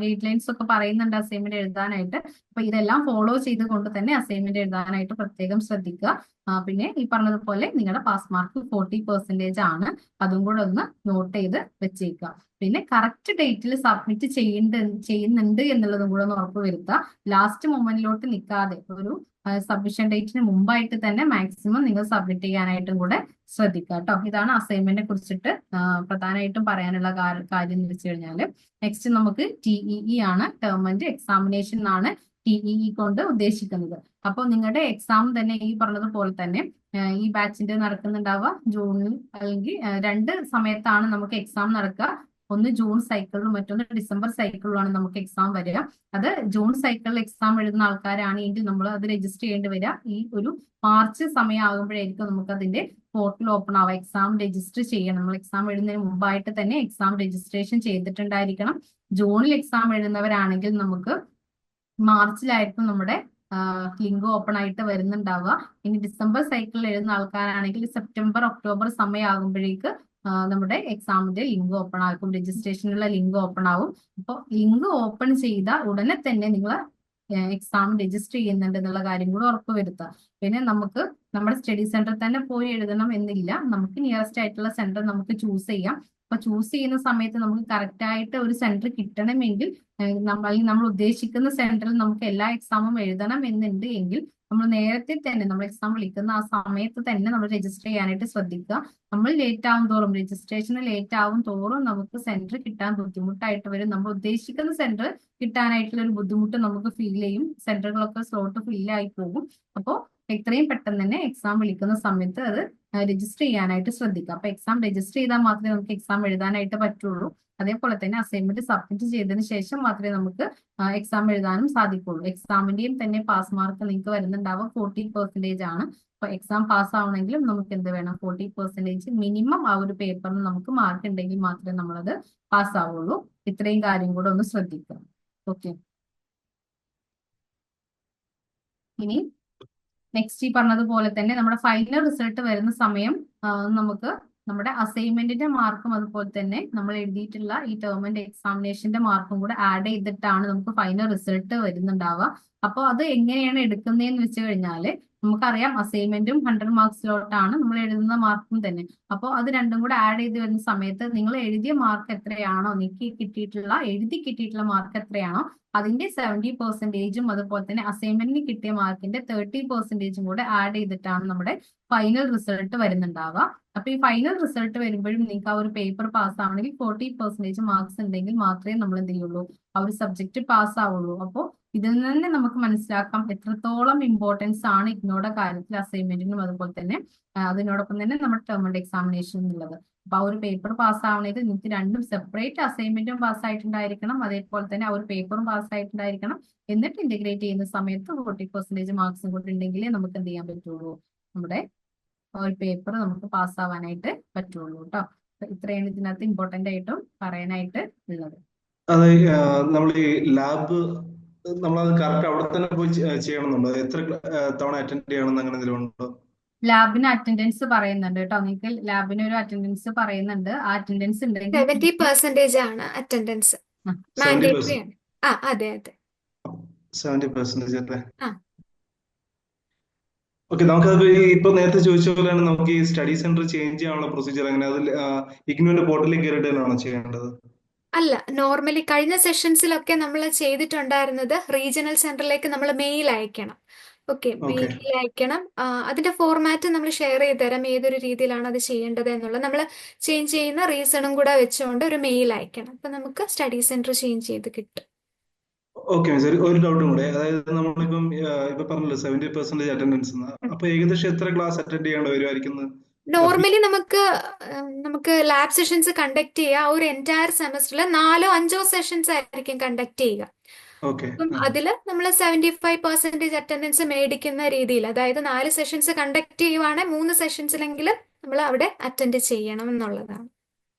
ഗൈഡ് ലൈൻസ് ഒക്കെ പറയുന്നുണ്ട് അസൈൻമെന്റ് എഴുതാനായിട്ട്. അപ്പൊ ഇതെല്ലാം ഫോളോ ചെയ്തുകൊണ്ട് തന്നെ അസൈൻമെന്റ് എഴുതാനായിട്ട് പ്രത്യേകം ശ്രദ്ധിക്കുക. പിന്നെ ഈ പറഞ്ഞതുപോലെ നിങ്ങളുടെ പാസ് മാർക്ക് 40% ആണ്. അതും കൂടെ ഒന്ന് നോട്ട് ചെയ്ത് വെച്ചേക്കുക. പിന്നെ കറക്റ്റ് ഡേറ്റിൽ സബ്മിറ്റ് ചെയ്യുന്നുണ്ട് എന്നുള്ളതും കൂടെ ഒന്ന് ഉറപ്പ് വരുത്തുക. ലാസ്റ്റ് മൊമെന്റിലോട്ട് നിൽക്കാതെ ഒരു സബ്മിഷൻ ഡേറ്റിന് മുമ്പായിട്ട് തന്നെ മാക്സിമം നിങ്ങൾ സബ്മിറ്റ് ചെയ്യാനായിട്ടും കൂടെ ശ്രദ്ധിക്കുക കേട്ടോ. ഇതാണ് അസൈൻമെന്റിനെ കുറിച്ചിട്ട് പ്രധാനമായിട്ടും പറയാനുള്ള കാര്യം എന്ന് വെച്ച് കഴിഞ്ഞാൽ, നെക്സ്റ്റ് നമുക്ക് TEE ആണ്, ടേം ആൻഡ് എക്സാമിനേഷൻ ആണ് TEE കൊണ്ട് ഉദ്ദേശിക്കുന്നത്. അപ്പോൾ നിങ്ങളുടെ എക്സാം തന്നെ ഈ പറഞ്ഞതുപോലെ തന്നെ ഈ ബാച്ചിന്റെ നടക്കുന്നുണ്ടാവുക ജൂണിൽ, അല്ലെങ്കിൽ 2 സമയത്താണ് നമുക്ക് എക്സാം നടക്കുക. ഒന്ന് ജൂൺ സൈക്കിളിലും മറ്റൊന്ന് ഡിസംബർ സൈക്കിളിലുമാണ് നമുക്ക് എക്സാം വരിക. അത് ജൂൺ സൈക്കിളിൽ എക്സാം എഴുതുന്ന ആൾക്കാരാണെങ്കിൽ നമ്മൾ അത് രജിസ്റ്റർ ചെയ്യേണ്ടി വരിക ഈ ഒരു മാർച്ച് സമയമാകുമ്പോഴായിരിക്കും നമുക്ക് അതിന്റെ പോർട്ടൽ ഓപ്പൺ ആവുക. എക്സാം രജിസ്റ്റർ ചെയ്യണം. നമ്മൾ എക്സാം എഴുതുന്നതിന് മുമ്പായിട്ട് തന്നെ എക്സാം രജിസ്ട്രേഷൻ ചെയ്തിട്ടുണ്ടായിരിക്കണം. ജൂണിൽ എക്സാം എഴുതുന്നവരാണെങ്കിൽ നമുക്ക് മാർച്ചിലായിരിക്കും നമ്മുടെ ലിങ്ക് ഓപ്പൺ ആയിട്ട് വരുന്നുണ്ടാവുക. ഇനി ഡിസംബർ സൈക്കിളിൽ എഴുതുന്ന ആൾക്കാരാണെങ്കിൽ സെപ്റ്റംബർ ഒക്ടോബർ സമയമാകുമ്പോഴേക്ക് നമ്മുടെ എക്സാമിന്റെ ലിങ്ക് ഓപ്പൺ ആകും, രജിസ്ട്രേഷനുള്ള ലിങ്ക് ഓപ്പൺ ആവും. അപ്പോൾ ലിങ്ക് ഓപ്പൺ ചെയ്ത ഉടനെ തന്നെ നിങ്ങൾ എക്സാം രജിസ്റ്റർ ചെയ്യുന്നുണ്ട് എന്നുള്ള കാര്യം കൂടെ ഉറപ്പ് വരുത്തുക. പിന്നെ നമുക്ക് നമ്മുടെ സ്റ്റഡി സെന്ററിൽ തന്നെ പോയി എഴുതണം എന്നില്ല. നമുക്ക് നിയറസ്റ്റ് ആയിട്ടുള്ള സെന്റർ നമുക്ക് ചൂസ് ചെയ്യാം. അപ്പൊ ചൂസ് ചെയ്യുന്ന സമയത്ത് നമുക്ക് കറക്റ്റ് ആയിട്ട് ഒരു സെന്റർ കിട്ടണമെങ്കിൽ നമ്മൾ ഉദ്ദേശിക്കുന്ന സെന്ററിൽ നമുക്ക് എല്ലാ എക്സാമും എഴുതണം എന്നുണ്ട് എങ്കിൽ നമ്മൾ നേരത്തെ തന്നെ നമ്മൾ എക്സാം വിളിക്കുന്ന ആ സമയത്ത് തന്നെ നമ്മൾ രജിസ്റ്റർ ചെയ്യാനായിട്ട് ശ്രദ്ധിക്കുക. നമ്മൾ ലേറ്റ് ആവും തോറും, രജിസ്ട്രേഷൻ ലേറ്റ് ആവും തോറും നമുക്ക് സെന്റർ കിട്ടാൻ ബുദ്ധിമുട്ടായിട്ട് വരും. നമ്മൾ ഉദ്ദേശിക്കുന്ന സെന്റർ കിട്ടാനായിട്ടുള്ള ഒരു ബുദ്ധിമുട്ട് നമുക്ക് ഫീൽ ചെയ്യും. സെന്ററുകളൊക്കെ സ്ലോട്ട് ഫില്ലായി പോകും. അപ്പോൾ എത്രയും പെട്ടെന്ന് തന്നെ എക്സാം വിളിക്കുന്ന സമയത്ത് അത് രജിസ്റ്റർ ചെയ്യാനായിട്ട് ശ്രദ്ധിക്കുക. അപ്പൊ എക്സാം രജിസ്റ്റർ ചെയ്താൽ മാത്രമേ നമുക്ക് എക്സാം എഴുതാനായിട്ട് പറ്റുള്ളൂ. അതേപോലെ തന്നെ അസൈൻമെന്റ് സബ്മിറ്റ് ചെയ്തതിന് ശേഷം മാത്രമേ നമുക്ക് എക്സാം എഴുതാനും സാധിക്കുള്ളൂ. എക്സാമിന്റെയും തന്നെ പാസ് മാർക്ക് നിങ്ങൾക്ക് വരുന്നുണ്ടാവുക 40% ആണ്. അപ്പൊ എക്സാം പാസ് ആവണമെങ്കിലും നമുക്ക് എന്ത് വേണം, 40% മിനിമം ആ ഒരു പേപ്പറിന് നമുക്ക് മാർക്ക് ഉണ്ടെങ്കിൽ മാത്രമേ നമ്മളത് പാസ് ആവുള്ളൂ. ഇത്രയും കാര്യം കൂടെ ഒന്ന് ശ്രദ്ധിക്കുക. ഓക്കെ, ഇനി നെക്സ്റ്റ് ഈ പറഞ്ഞതുപോലെ തന്നെ നമ്മുടെ ഫൈനൽ റിസൾട്ട് വരുന്ന സമയം നമുക്ക് നമ്മുടെ അസൈൻമെന്റിന്റെ മാർക്കും അതുപോലെ തന്നെ നമ്മൾ എഴുതിയിട്ടുള്ള ഈ ടേം ആൻഡ് എക്സാമിനേഷന്റെ മാർക്കും കൂടെ ആഡ് ചെയ്തിട്ടാണ് നമുക്ക് ഫൈനൽ റിസൾട്ട് വരുന്നുണ്ടാവുക. അപ്പോൾ അത് എങ്ങനെയാണ് എടുക്കുന്നതെന്ന് വെച്ച് കഴിഞ്ഞാല് നമുക്കറിയാം അസൈൻമെന്റും 100 മാർക്സിലോട്ടാണ്, നമ്മൾ എഴുതുന്ന മാർക്കും തന്നെ. അപ്പോൾ അത് രണ്ടും കൂടെ ആഡ് ചെയ്ത് വരുന്ന സമയത്ത് നിങ്ങൾ എഴുതിയ മാർക്ക് എത്രയാണോ, എഴുതി കിട്ടിയിട്ടുള്ള മാർക്ക് എത്രയാണോ അതിന്റെ 70%ഉം അതുപോലെ തന്നെ അസൈൻമെന്റിന് കിട്ടിയ മാർക്കിന്റെ 30%ഉം കൂടെ ആഡ് ചെയ്തിട്ടാണ് നമ്മുടെ ഫൈനൽ റിസൾട്ട് വരുന്നുണ്ടാവുക. അപ്പൊ ഈ ഫൈനൽ റിസൾട്ട് വരുമ്പോഴും നിങ്ങൾക്ക് ആ ഒരു പേപ്പർ പാസ് ആവണമെങ്കിൽ 40% മാർക്സ് ഉണ്ടെങ്കിൽ മാത്രമേ നമ്മൾ എന്ത് ചെയ്യുള്ളൂ, ആ ഒരു സബ്ജക്ട് പാസ് ആവുള്ളൂ. അപ്പോൾ ഇതിൽ നിന്ന് തന്നെ നമുക്ക് മനസ്സിലാക്കാം എത്രത്തോളം ഇമ്പോർട്ടൻസ് ആണ് ഇഗ്നോയുടെ കാര്യത്തിൽ അസൈൻമെന്റിനും അതുപോലെ തന്നെ അതിനോടൊപ്പം തന്നെ നമ്മുടെ ടേം ആൻഡ് എക്സാമിനേഷൻ എന്നുള്ളത്. അപ്പൊ ആ ഒരു പേപ്പർ പാസ് ആവണമെങ്കിൽ നിങ്ങൾക്ക് രണ്ടും സെപ്പറേറ്റ് അസൈൻമെന്റും പാസ് ആയിട്ടുണ്ടായിരിക്കണം, അതേപോലെ തന്നെ ആ ഒരു പേപ്പറും പാസ് ആയിട്ടുണ്ടായിരിക്കണം. എന്നിട്ട് ഇന്റഗ്രേറ്റ് ചെയ്യുന്ന സമയത്ത് 40% മാർക്സും കൂടി ഉണ്ടെങ്കിലേ നമുക്ക് എന്ത് ചെയ്യാൻ പറ്റുള്ളൂ, നമ്മുടെ ഒരു പേപ്പർ നമുക്ക് പാസ് ആവാനായിട്ട് പറ്റുള്ളൂ കേട്ടോ. ഇത്രയാണ് ഇതിനകത്ത് ഇമ്പോർട്ടന്റ് ആയിട്ടും പറയാനായിട്ട് ഉള്ളത്. അതെ, നമ്മൾ ഈ ലാബ് നമ്മളത് കറക്റ്റ് അവിടെ തന്നെ പോയി ചെയ്യണമെന്നുണ്ടോ? എത്ര തവണ അറ്റൻഡ് ചെയ്യണമെന്ന് അങ്ങനെ എന്തെങ്കിലും ഉണ്ടോ? ലാബിന് അറ്റൻഡൻസ് പറയുന്നുണ്ട് കേട്ടോ. നിങ്ങൾക്ക് ലാബിന് ഒരു അറ്റൻഡൻസ് പറയുന്നുണ്ട്. ആ അറ്റൻഡൻസ് ഉണ്ടെങ്കിൽ 70% ആണ് അറ്റൻഡൻസ്, മാൻഡേറ്ററി ആണ്. അതെ അതെ 70% അല്ലേ? ഓക്കെ, നമുക്കത് ഇപ്പൊ നേരത്തെ ചോദിച്ച പോലെയാണ് നമുക്ക് ഈ സ്റ്റഡി സെന്റർ ചേഞ്ച് ചെയ്യാനുള്ള പ്രൊസീജിയർ എങ്ങനെ? അതിൽ ഇഗ്നുവിന്റെ പോർട്ടലിൽ കയറിയിട്ടാണോ ചെയ്യേണ്ടത്? അല്ല, നോർമലി കഴിഞ്ഞ സെഷൻസിലൊക്കെ നമ്മൾ ചെയ്തിട്ടുണ്ടായിരുന്നത് റീജിയണൽ സെന്ററിലേക്ക് നമ്മൾ മെയിൽ അയക്കണം. Okay, okay. മെയിൽ അയക്കണം. അതിന്റെ ഫോർമാറ്റ് നമ്മൾ ഷെയർ ചെയ്ത് തരാം, ഏതൊരു രീതിയിലാണ് അത് ചെയ്യേണ്ടത് എന്നുള്ളത്. നമ്മൾ ചേഞ്ച് ചെയ്യുന്ന റീസണും കൂടെ വെച്ചുകൊണ്ട് ഒരു മെയിൽ അയക്കണം. അപ്പൊ നമുക്ക് സ്റ്റഡി സെന്റർ ചേഞ്ച് ചെയ്ത് കിട്ടും. ഓക്കെ മിസ്, ഒരു ഡൗട്ടും കൂടെ. അതായത് നമ്മളിപ്പം ഇപ്പൊ പറഞ്ഞല്ലോ 70% അറ്റൻഡൻസ്. അപ്പൊ ഏകദേശം എത്ര ക്ലാസ് അറ്റൻഡ് ചെയ്യേണ്ടി വരുമായിരിക്കും? നോർമലി നമുക്ക് ലാബ് സെഷൻസ് കണ്ടക്ട് ചെയ്യുക. ഒരു എൻറ്റയർ സെമസ്റ്ററിൽ 4-5 സെഷൻസ് ആയിരിക്കും കണ്ടക്ട് ചെയ്യുക. ഓക്കെ. അപ്പം അതിൽ നമ്മൾ 75% അറ്റൻഡൻസ് മേടിക്കുന്ന രീതിയിൽ, അതായത് 4 സെഷൻസ് കണ്ടക്ട് ചെയ്യുവാണെങ്കിൽ 3 സെഷൻസിലെങ്കിലും നമ്മൾ അവിടെ അറ്റൻഡ് ചെയ്യണം എന്നുള്ളതാണ്.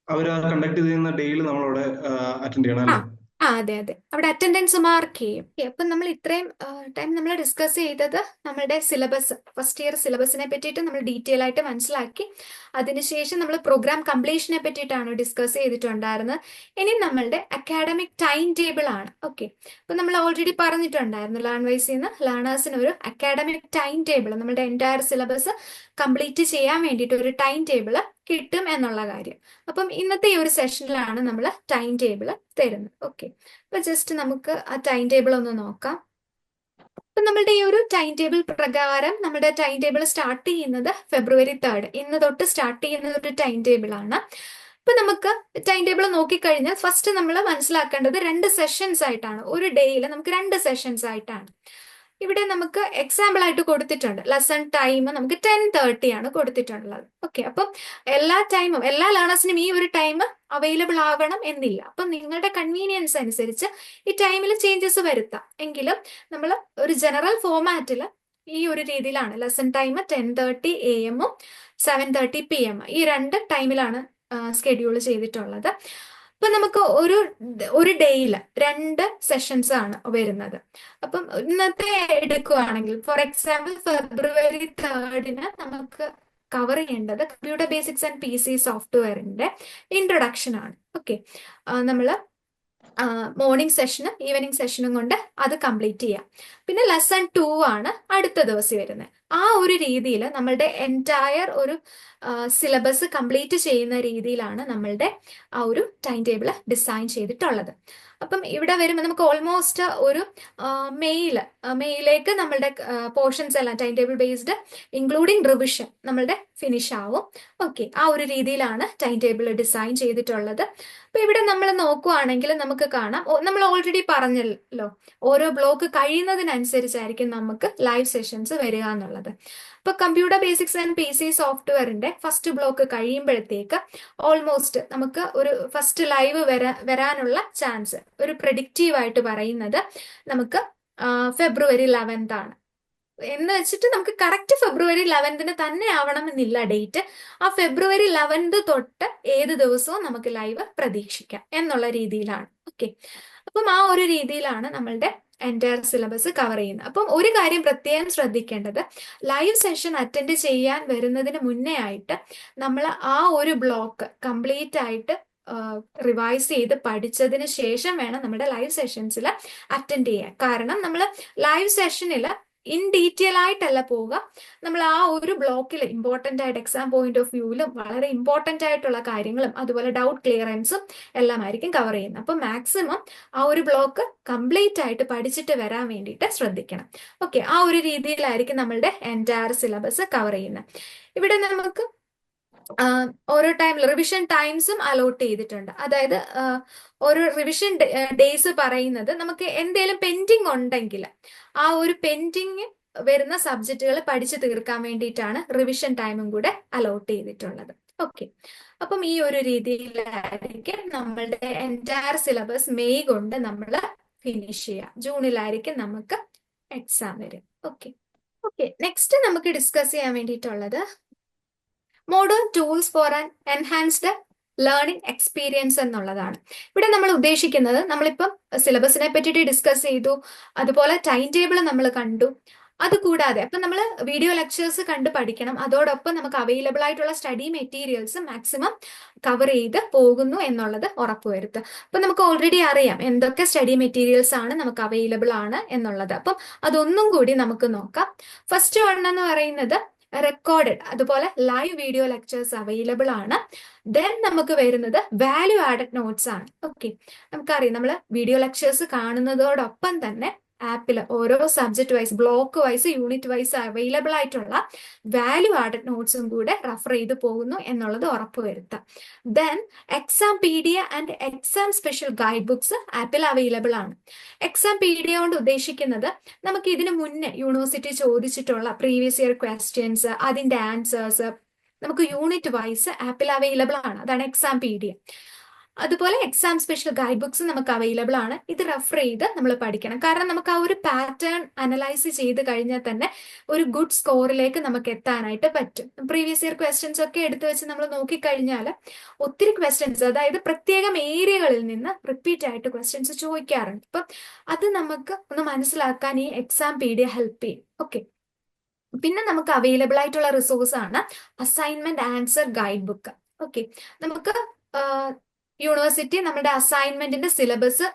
അവർ കണ്ടക്ട് ചെയ്യുന്ന ഡേയിൽ നമ്മളവിടെ അറ്റൻഡ് ചെയ്യണം ആ അല്ലേ? അതെ അതെ, അവിടെ അറ്റൻഡൻസ് മാർക്ക് ചെയ്യും. അപ്പൊ നമ്മൾ ഇത്രയും ടൈം നമ്മൾ ഡിസ്കസ് ചെയ്തത് നമ്മളുടെ സിലബസ്, ഫസ്റ്റ് ഇയർ സിലബസിനെ പറ്റിയിട്ട് നമ്മൾ ഡീറ്റെയിൽ ആയിട്ട് മനസ്സിലാക്കി. അതിനുശേഷം നമ്മൾ പ്രോഗ്രാം കംപ്ലീഷനെ പറ്റിയിട്ടാണ് ഡിസ്കസ് ചെയ്തിട്ടുണ്ടായിരുന്നത്. ഇനി നമ്മളുടെ അക്കാഡമിക് ടൈം ടേബിൾ ആണ്. ഓക്കെ, അപ്പൊ നമ്മൾ ഓൾറെഡി പറഞ്ഞിട്ടുണ്ടായിരുന്നു, ലേൺവൈസിൽ നിന്ന് ലേണേഴ്സിന് ഒരു അക്കാഡമിക് ടൈം ടേബിൾ, നമ്മുടെ എൻറ്റയർ സിലബസ് കംപ്ലീറ്റ് ചെയ്യാൻ വേണ്ടിയിട്ട് ഒരു ടൈം ടേബിൾ കിട്ടും എന്നുള്ള കാര്യം. അപ്പം ഇന്നത്തെ ഈ ഒരു സെഷനിലാണ് നമ്മൾ ടൈം ടേബിൾ തരുന്നത്. ഓക്കെ, അപ്പൊ ജസ്റ്റ് നമുക്ക് ആ ടൈം ടേബിൾ ഒന്ന് നോക്കാം. അപ്പൊ നമ്മളുടെ ഈ ഒരു ടൈം ടേബിൾ പ്രകാരം നമ്മുടെ ടൈം ടേബിൾ സ്റ്റാർട്ട് ചെയ്യുന്നത് February 3rd, ഇന്ന് തൊട്ട് സ്റ്റാർട്ട് ചെയ്യുന്ന ഒരു ടൈം ടേബിൾ ആണ്. അപ്പൊ നമുക്ക് ടൈം ടേബിൾ നോക്കിക്കഴിഞ്ഞാൽ ഫസ്റ്റ് നമ്മൾ മനസ്സിലാക്കേണ്ടത് 2 സെഷൻസ് ആയിട്ടാണ്. ഒരു ഡേയിൽ നമുക്ക് 2 സെഷൻസ് ആയിട്ടാണ്. ഇവിടെ നമുക്ക് എക്സാമ്പിൾ ആയിട്ട് കൊടുത്തിട്ടുണ്ട്. ലെസൺ ടൈം നമുക്ക് 10:30 ആണ് കൊടുത്തിട്ടുള്ളത്. ഓക്കെ, അപ്പം എല്ലാ ടൈമും എല്ലാ ലേണേഴ്സിനും ഈ ഒരു ടൈം അവൈലബിൾ ആവണം എന്നില്ല. അപ്പം നിങ്ങളുടെ കൺവീനിയൻസ് അനുസരിച്ച് ഈ ടൈമിൽ ചേഞ്ചസ് വരുത്താം. എങ്കിലും നമ്മൾ ഒരു ജനറൽ ഫോമാറ്റിൽ ഈ ഒരു രീതിയിലാണ് ലെസൺ ടൈം 10:30 AM 7:30 PM, ഈ 2 ടൈമിലാണ് സ്കെഡ്യൂൾ ചെയ്തിട്ടുള്ളത്. അപ്പൊ നമുക്ക് ഒരു ഡേയിൽ 2 സെഷൻസ് ആണ് വരുന്നത്. അപ്പം ഇന്നത്തെ എടുക്കുകയാണെങ്കിൽ ഫോർ എക്സാമ്പിൾ February 3rd നമുക്ക് കവർ ചെയ്യേണ്ടത് കമ്പ്യൂട്ടർ ബേസിക്സ് ആൻഡ് PC സോഫ്റ്റ്വെയറിന്റെ ഇൻട്രൊഡക്ഷൻ ആണ്. ഓക്കെ, നമ്മൾ മോർണിംഗ് സെഷനും ഈവനിങ് സെഷനും കൊണ്ട് അത് കംപ്ലീറ്റ് ചെയ്യാം. പിന്നെ ലെസൺ 2 ആണ് അടുത്ത ദിവസം വരുന്നത്. ആ ഒരു രീതിയിൽ നമ്മളുടെ എൻറ്റയർ ഒരു സിലബസ് കംപ്ലീറ്റ് ചെയ്യുന്ന രീതിയിലാണ് നമ്മളുടെ ആ ഒരു ടൈം ടേബിൾ ഡിസൈൻ ചെയ്തിട്ടുള്ളത്. അപ്പം ഇവിടെ വരുമ്പോൾ നമുക്ക് ഓൾമോസ്റ്റ് ഒരു മെയിലേക്ക് നമ്മളുടെ പോർഷൻസ് എല്ലാം time table based including revision നമ്മളുടെ ഫിനിഷ് ആവും. ഓക്കെ, ആ ഒരു രീതിയിലാണ് ടൈം ടേബിൾ ഡിസൈൻ ചെയ്തിട്ടുള്ളത്. അപ്പൊ ഇവിടെ നമ്മൾ നോക്കുവാണെങ്കിൽ നമുക്ക് കാണാം, നമ്മൾ ഓൾറെഡി പറഞ്ഞല്ലോ, ഓരോ ബ്ലോക്ക് കഴിയുന്നതിനനുസരിച്ചായിരിക്കും നമുക്ക് ലൈവ് സെഷൻസ് വരിക എന്നുള്ളത്. ഇപ്പൊ കമ്പ്യൂട്ടർ ബേസിക്സ് ആൻഡ് PC സോഫ്റ്റ്വെയറിന്റെ ഫസ്റ്റ് ബ്ലോക്ക് കഴിയുമ്പോഴത്തേക്ക് ഓൾമോസ്റ്റ് നമുക്ക് ഒരു ഫസ്റ്റ് ലൈവ് വരാനുള്ള ചാൻസ് ഒരു പ്രെഡിക്റ്റീവ് ആയിട്ട് പറയുന്നത് നമുക്ക് February 11th ആണ്. എന്ന് വെച്ചിട്ട് നമുക്ക് കറക്റ്റ് February 11th തന്നെ ആവണമെന്നില്ല ഡേറ്റ്. ആ February 11th തൊട്ട് ഏത് ദിവസവും നമുക്ക് ലൈവ് പ്രതീക്ഷിക്കാം എന്നുള്ള രീതിയിലാണ്. ഓക്കെ, അപ്പം ആ ഒരു രീതിയിലാണ് നമ്മളുടെ എൻറ്റയർ സിലബസ് കവർ ചെയ്യുന്നത്. അപ്പം ഒരു കാര്യം പ്രത്യേകം ശ്രദ്ധിക്കേണ്ടത്, ലൈവ് സെഷൻ അറ്റൻഡ് ചെയ്യാൻ വരുന്നതിന് മുന്നേ ആയിട്ട് നമ്മൾ ആ ഒരു ബ്ലോക്ക് കംപ്ലീറ്റ് ആയിട്ട് റിവൈസ് ചെയ്ത് പഠിച്ചതിന് ശേഷം വേണം നമ്മുടെ ലൈവ് സെഷൻസിൽ അറ്റൻഡ് ചെയ്യാൻ. കാരണം നമ്മൾ ലൈവ് സെഷനിൽ ഇൻ ഡീറ്റെയിൽ ആയിട്ടല്ല പോവുക, നമ്മൾ ആ ഒരു ബ്ലോക്കിൽ ഇമ്പോർട്ടൻ്റ് ആയിട്ട് എക്സാം പോയിന്റ് ഓഫ് വ്യൂവിലും വളരെ ഇമ്പോർട്ടൻ്റ് ആയിട്ടുള്ള കാര്യങ്ങളും അതുപോലെ ഡൗട്ട് ക്ലിയറൻസും എല്ലാം ആയിരിക്കും കവർ ചെയ്യുന്നത്. അപ്പം മാക്സിമം ആ ഒരു ബ്ലോക്ക് കംപ്ലീറ്റ് ആയിട്ട് പഠിച്ചിട്ട് വരാൻ വേണ്ടിയിട്ട് ശ്രദ്ധിക്കണം. ഓക്കെ, ആ ഒരു രീതിയിലായിരിക്കും നമ്മളുടെ എൻറ്റയർ സിലബസ് കവർ ചെയ്യുന്നത്. ഇവിടെ നമുക്ക് ഓരോ ടൈമിൽ റിവിഷൻ ടൈംസും അലോട്ട് ചെയ്തിട്ടുണ്ട്. അതായത് ഒരു റിവിഷൻ ഡേയ്സ് പറയുന്നത് നമുക്ക് എന്തെങ്കിലും പെൻഡിങ് ഉണ്ടെങ്കിൽ ആ ഒരു പെൻഡിങ് വരുന്ന സബ്ജക്റ്റുകൾ പഠിച്ചു തീർക്കാൻ വേണ്ടിയിട്ടാണ് റിവിഷൻ ടൈമും കൂടെ അലോട്ട് ചെയ്തിട്ടുള്ളത്. ഓക്കെ, അപ്പം ഈ ഒരു രീതിയിലായിരിക്കും നമ്മളുടെ എൻറ്റയർ സിലബസ് മെയ് കൊണ്ട് നമ്മൾ ഫിനിഷ് ചെയ്യുക. ജൂണിലായിരിക്കും നമുക്ക് എക്സാം വരും. ഓക്കെ ഓക്കെ, നെക്സ്റ്റ് നമുക്ക് ഡിസ്കസ് ചെയ്യാൻ വേണ്ടിയിട്ടുള്ളത് modern tools for an enhanced learning experience എന്നുള്ളതാണ്. ഇവിടെ നമ്മൾ ഉദ്ദേശിക്കുന്നത്, നമ്മളിപ്പം സിലബസിനെ പറ്റിയിട്ട് ഡിസ്കസ് ചെയ്തു, അതുപോലെ ടൈം ടേബിൾ നമ്മൾ കണ്ടു, അതുകൂടാതെ അപ്പൊ നമ്മൾ വീഡിയോ ലെക്ചേഴ്സ് കണ്ട് പഠിക്കണം. അതോടൊപ്പം നമുക്ക് അവൈലബിൾ ആയിട്ടുള്ള സ്റ്റഡി മെറ്റീരിയൽസ് മാക്സിമം കവർ ചെയ്ത് പോകുന്നു എന്നുള്ളത് ഉറപ്പുവരുത്തുക. അപ്പൊ നമുക്ക് ഓൾറെഡി അറിയാം എന്തൊക്കെ സ്റ്റഡി മെറ്റീരിയൽസ് ആണ് നമുക്ക് അവൈലബിൾ ആണ് എന്നുള്ളത്. അപ്പം അതൊന്നും കൂടി നമുക്ക് നോക്കാം. ഫസ്റ്റ് വൺ എന്ന് പറയുന്നത് റെക്കോർഡഡ് അതുപോലെ ലൈവ് വീഡിയോ ലെക്ചേഴ്സ് അവൈലബിൾ ആണ്. ദെൻ നമുക്ക് വരുന്നത് വാല്യൂ ആഡഡ് നോട്ട്സ് ആണ്. ഓക്കെ, നമുക്കറിയാം നമ്മൾ വീഡിയോ ലെക്ചേഴ്സ് കാണുന്നതോടൊപ്പം തന്നെ ആപ്പിൽ ഓരോ subject wise block wise unit wise available ആയിട്ടുള്ള വാല്യൂ ആഡഡ് നോട്ട്സും കൂടെ റെഫർ ചെയ്ത് പോകുന്നു എന്നുള്ളത് ഉറപ്പുവരുത്താം. Then exam PDF and exam special guide books ആപ്പിൽ അവൈലബിൾ ആണ്. എക്സാം PDF കൊണ്ട് ഉദ്ദേശിക്കുന്നത് നമുക്ക് ഇതിനു മുന്നേ യൂണിവേഴ്സിറ്റി ചോദിച്ചിട്ടുള്ള പ്രീവിയസ് ഇയർ ക്വസ്റ്റ്യൻസ് അതിന്റെ ആൻസേഴ്സ് നമുക്ക് യൂണിറ്റ് വൈസ് ആപ്പിൽ അവൈലബിൾ ആണ്. അതാണ് എക്സാം PDF. അതുപോലെ എക്സാം സ്പെഷ്യൽ ഗൈഡ് ബുക്സ് നമുക്ക് അവൈലബിൾ ആണ്. ഇത് റെഫർ ചെയ്ത് നമ്മൾ പഠിക്കണം. കാരണം നമുക്ക് ആ ഒരു പാറ്റേൺ അനലൈസ് ചെയ്ത് കഴിഞ്ഞാൽ തന്നെ ഒരു ഗുഡ് സ്കോറിലേക്ക് നമുക്ക് എത്താനായിട്ട് പറ്റും. പ്രീവിയസ് ഇയർ ക്വസ്റ്റ്യൻസ് ഒക്കെ എടുത്തു വെച്ച് നമ്മൾ നോക്കിക്കഴിഞ്ഞാൽ ഒത്തിരി ക്വസ്റ്റ്യൻസ്, അതായത് പ്രത്യേകം ഏരിയകളിൽ നിന്ന് റിപ്പീറ്റ് ആയിട്ട് ക്വസ്റ്റ്യൻസ് ചോദിക്കാറുണ്ട്. അപ്പം അത് നമുക്ക് ഒന്ന് മനസ്സിലാക്കാൻ ഈ എക്സാം PDF ഹെൽപ്പ് ചെയ്യും. ഓക്കെ, പിന്നെ നമുക്ക് അവൈലബിൾ ആയിട്ടുള്ള റിസോഴ്സ് ആണ് assignment answer guide book. Okay, നമുക്ക് യൂണിവേഴ്സിറ്റി നമ്മുടെ അസൈൻമെന്റിന്റെ സിലബസ്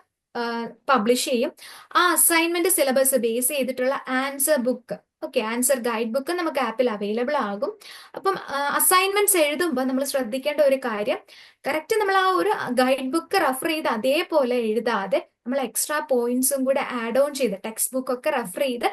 പബ്ലിഷ് ചെയ്യും. ആ അസൈൻമെന്റ് സിലബസ് ബേസ് ചെയ്തിട്ടുള്ള answer book, okay, answer guide book നമുക്ക് ആപ്പിൽ അവൈലബിൾ ആകും. അപ്പം അസൈൻമെന്റ്സ് എഴുതുമ്പോൾ നമ്മൾ ശ്രദ്ധിക്കേണ്ട ഒരു കാര്യം, കറക്റ്റ് നമ്മൾ ആ ഒരു ഗൈഡ് ബുക്ക് റെഫർ ചെയ്ത് അതേപോലെ എഴുതാതെ നമ്മൾ എക്സ്ട്രാ പോയിന്റ്സും കൂടെ ആഡ് ഓൺ ചെയ്ത് ടെക്സ്റ്റ് ബുക്ക് ഒക്കെ റെഫർ ചെയ്ത്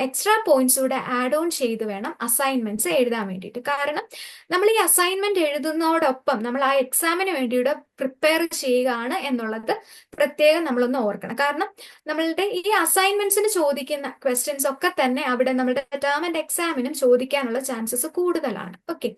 എക്സ്ട്രാ പോയിന്റ്സ് കൂടെ ആഡ് ഓൺ ചെയ്ത് വേണം അസൈൻമെന്റ്സ് എഴുതാൻ വേണ്ടിയിട്ട്. കാരണം നമ്മൾ ഈ അസൈൻമെന്റ് എഴുതുന്നതോടൊപ്പം നമ്മൾ ആ എക്സാമിന് വേണ്ടിയിട്ട് പ്രിപ്പയർ ചെയ്യുകയാണ് എന്നുള്ളത് പ്രത്യേകം നമ്മളൊന്ന് ഓർക്കണം. കാരണം നമ്മളുടെ ഈ അസൈൻമെന്റ്സിന് ചോദിക്കുന്ന ക്വസ്റ്റ്യൻസ് ഒക്കെ തന്നെ അവിടെ നമ്മുടെ ടേം ആൻഡ് എക്സാമിനും ചോദിക്കാനുള്ള ചാൻസസ് കൂടുതലാണ്. ഓക്കെ,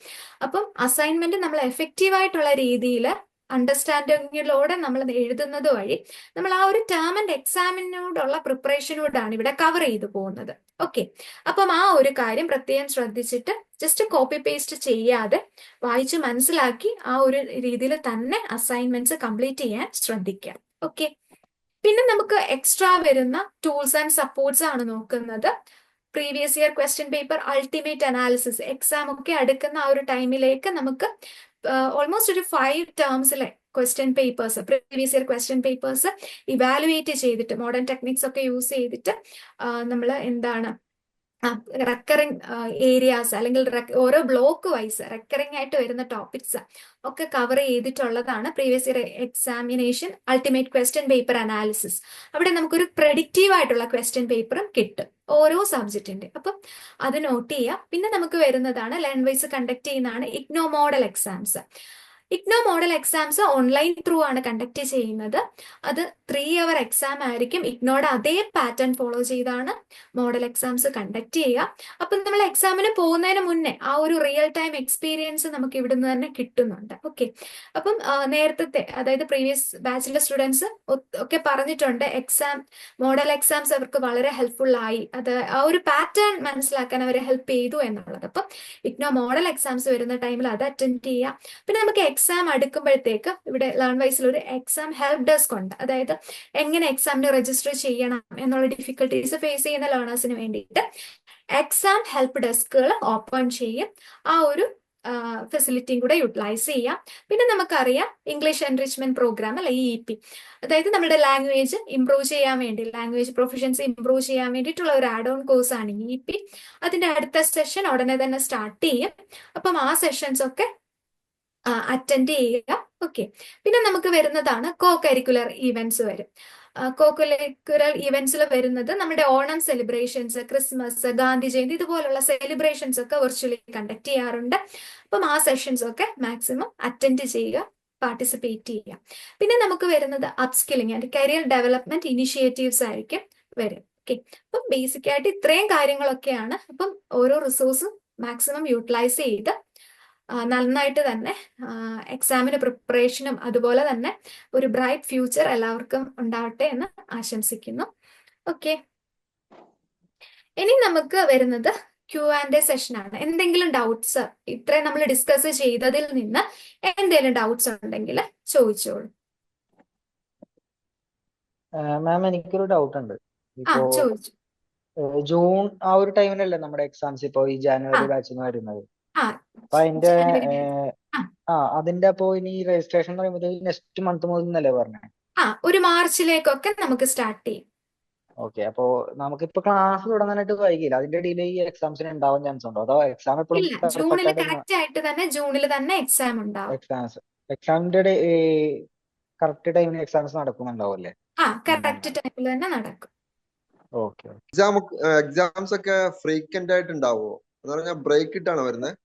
അപ്പം അസൈൻമെന്റ് നമ്മൾ എഫക്റ്റീവ് ആയിട്ടുള്ള രീതിയിൽ അണ്ടർസ്റ്റാൻഡിങ്ങിലൂടെ നമ്മൾ എഴുതുന്നത് വഴി നമ്മൾ ആ ഒരു ടേം ആൻഡ് എക്സാമിനോടുള്ള പ്രിപ്പറേഷനോടാണ് ഇവിടെ കവർ ചെയ്തു പോകുന്നത്. ഓക്കെ, അപ്പം ആ ഒരു കാര്യം പ്രത്യേകം ശ്രദ്ധിച്ചിട്ട് ജസ്റ്റ് കോപ്പി പേസ്റ്റ് ചെയ്യാതെ വായിച്ച് മനസ്സിലാക്കി ആ ഒരു രീതിയിൽ തന്നെ അസൈൻമെന്റ്സ് കംപ്ലീറ്റ് ചെയ്യാൻ ശ്രദ്ധിക്കാം. ഓക്കെ, പിന്നെ നമുക്ക് എക്സ്ട്രാ വരുന്ന ടൂൾസ് ആൻഡ് സപ്പോർട്ട്സ് ആണ് നോക്കുന്നത്. Previous year question paper ultimate analysis, exam ഒക്കെ അടുക്കുന്ന ആ ഒരു ടൈമിലേക്ക് നമുക്ക് ഓൾമോസ്റ്റ് ഒരു 5 ടേംസിലെ question papers, previous year question papers evaluate ചെയ്തിട്ട് മോഡേൺ ടെക്നിക്സ് ഒക്കെ യൂസ് ചെയ്തിട്ട് നമ്മൾ എന്താണ് റെക്കറിങ് ഏരിയാസ് അല്ലെങ്കിൽ ഓരോ ബ്ലോക്ക് വൈസ് റെക്കറിങ് ആയിട്ട് വരുന്ന ടോപ്പിക്സ് ഒക്കെ കവർ ചെയ്തിട്ടുള്ളതാണ് previous year examination ultimate question paper analysis. അവിടെ നമുക്കൊരു പ്രഡിക്റ്റീവ് ആയിട്ടുള്ള ക്വസ്റ്റ്യൻ പേപ്പറും കിട്ടും ഓരോ സബ്ജക്റ്റിന്റെ. അപ്പം അത് നോട്ട് ചെയ്യുക. പിന്നെ നമുക്ക് വരുന്നതാണ് ലേൺ വൈസ് കണ്ടക്ട് ചെയ്യുന്നതാണ് IGNOU model exams. IGNOU model exams online through ആണ് കണ്ടക്ട് ചെയ്യുന്നത്. അത് 3 hour എക്സാം ആയിരിക്കും. ഇഗ്നോയുടെ അതേ പാറ്റേൺ ഫോളോ ചെയ്താണ് മോഡൽ എക്സാംസ് കണ്ടക്ട് ചെയ്യുക. അപ്പം നമ്മൾ എക്സാമിന് പോകുന്നതിന് മുന്നേ ആ ഒരു റിയൽ ടൈം എക്സ്പീരിയൻസ് നമുക്ക് ഇവിടുന്ന് തന്നെ കിട്ടുന്നുണ്ട്. ഓക്കെ, അപ്പം നേരത്തെ അതായത് പ്രീവിയസ് ബാച്ചിലെ സ്റ്റുഡൻസ് ഒക്കെ പറഞ്ഞിട്ടുണ്ട് മോഡൽ എക്സാംസ് അവർക്ക് വളരെ ഹെൽപ്ഫുൾ ആയി, അത് ആ ഒരു പാറ്റേൺ മനസ്സിലാക്കാൻ അവരെ ഹെൽപ്പ് ചെയ്തു എന്നുള്ളത്. അപ്പം ഇഗ്നോ മോഡൽ എക്സാംസ് വരുന്ന ടൈമിൽ അത് അറ്റൻഡ് ചെയ്യുക. പിന്നെ നമുക്ക് എക്സാം അടുക്കുമ്പോഴത്തേക്ക് ഇവിടെ ലേൺ വൈസിൽ ഒരു എക്സാം ഹെൽപ്പ് ഡെസ്ക് ഉണ്ട്. അതായത് എങ്ങനെ എക്സാമിന് രജിസ്റ്റർ ചെയ്യണം എന്നുള്ള ഡിഫിക്കൽട്ടീസ് ഫേസ് ചെയ്യുന്ന ലേണേഴ്സിന് വേണ്ടിയിട്ട് എക്സാം ഹെൽപ്പ് ഡെസ്കുകൾ ഓപ്പൺ ചെയ്യും. ആ ഒരു ഫെസിലിറ്റിയും കൂടെ യൂട്ടിലൈസ് ചെയ്യാം. പിന്നെ നമുക്കറിയാം ഇംഗ്ലീഷ് എൻറിച്ച്മെന്റ് പ്രോഗ്രാം അല്ലെ EEP, അതായത് നമ്മുടെ ലാംഗ്വേജ് ഇംപ്രൂവ് ചെയ്യാൻ വേണ്ടി ലാംഗ്വേജ് പ്രൊഫഷൻസി ഇംപ്രൂവ് ചെയ്യാൻ വേണ്ടിയിട്ടുള്ള ഒരു ആഡ് ഓൺ കോഴ്സ് ആണ് EEP. അതിന്റെ അടുത്ത സെഷൻ ഉടനെ തന്നെ സ്റ്റാർട്ട് ചെയ്യും. അപ്പം ആ സെഷൻസ് ഒക്കെ അറ്റൻഡ് ചെയ്യുക. ഓക്കെ, പിന്നെ നമുക്ക് വരുന്നതാണ് കോ കരിക്കുലർ ഈവെന്റ്സ് വരും. കോ കരിക്കുലർ ഈവെന്റ്സിൽ വരുന്നത് നമ്മുടെ ഓണം സെലിബ്രേഷൻസ്, ക്രിസ്മസ്, ഗാന്ധി ജയന്തി ഇതുപോലുള്ള സെലിബ്രേഷൻസ് ഒക്കെ വെർച്വലി കണ്ടക്ട് ചെയ്യാറുണ്ട്. അപ്പം ആ സെഷൻസ് ഒക്കെ മാക്സിമം അറ്റൻഡ് ചെയ്യുക, പാർട്ടിസിപ്പേറ്റ് ചെയ്യുക. പിന്നെ നമുക്ക് വരുന്നത് upskilling and career development initiatives ആയിരിക്കും വരും. ഓക്കെ, അപ്പം ബേസിക് ആയിട്ട് ഇത്രയും കാര്യങ്ങളൊക്കെയാണ്. അപ്പം ഓരോ റിസോഴ്സും മാക്സിമം യൂട്ടിലൈസ് ചെയ്ത് നന്നായിട്ട് തന്നെ എക്സാമിന് പ്രിപ്പറേഷനും അതുപോലെ തന്നെ ഒരു ബ്രൈറ്റ് ഫ്യൂച്ചർ എല്ലാവർക്കും ഉണ്ടാവട്ടെ എന്ന് ആശംസിക്കുന്നു. ഓക്കെ, ഇനി നമുക്ക് വരുന്നത് Q&A സെഷൻ ആണ്. എന്തെങ്കിലും ഡൗട്ട്സ് ഇത്രയും നമ്മൾ ഡിസ്കസ് ചെയ്തതിൽ നിന്ന് എന്തെങ്കിലും ഡൗട്ട്സ് ഉണ്ടെങ്കിൽ ചോദിച്ചോളൂ. മാം, എനിക്കൊരു ഡൗട്ട് ഉണ്ട്. ഇപ്പോ ചോദിച്ചു. ജൂൺ ആ ഒരു ടൈമിലല്ലേ നമ്മുടെ എക്സാംസ് ഇപ്പോ ഈ ആ ജാനുവരി ബാച്ചിന് വരുന്നത്? ആ അപ്പൊ അതിന്റെ ജനുവരി ബാച്ച്. ആ അതിന്റെ അപ്പോ ഇനി രജിസ്ട്രേഷൻ എന്ന് പറയുമ്പോൾ നെക്സ്റ്റ് മന്ത് മുതൽ എന്നല്ലേ പറഞ്ഞത്? ഒരു മാർച്ചിലേക്കൊക്കെ നമുക്ക് സ്റ്റാർട്ട് ചെയ്യും. ഓക്കെ, അപ്പോ നമുക്കിപ്പോ ക്ലാസ് തുടങ്ങാനായിട്ട് വൈകില്ല, അതിന്റെ ഡിലേ ഈ എക്സാംസിന് ഉണ്ടാവാൻ ചാൻസ് ഉണ്ടോ? അതോ എക്സാം എപ്പോഴും ഇല്ല, പെർഫെക്റ്റ് ജൂണിൽ ആയിട്ട് കറക്റ്റ് ആയിട്ട് തന്നെ ജൂണിൽ തന്നെ എക്സാം ഉണ്ടാവും. എക്സാമിന്റെ കറക്റ്റ് ടൈമിന് എക്സാംസ് നടക്കുന്നുണ്ടാവും അല്ലേ? കറക്റ്റ് ടൈമിൽ തന്നെ നടക്കും. ഓക്കെ. എക്സാംസ് ഒക്കെ ഫ്രീക്വന്റ് ആയിട്ട് ഉണ്ടാവുമോ എന്ന് പറഞ്ഞാൽ ബ്രേക്ക് ഇട്ടാണോ വരുന്നത്?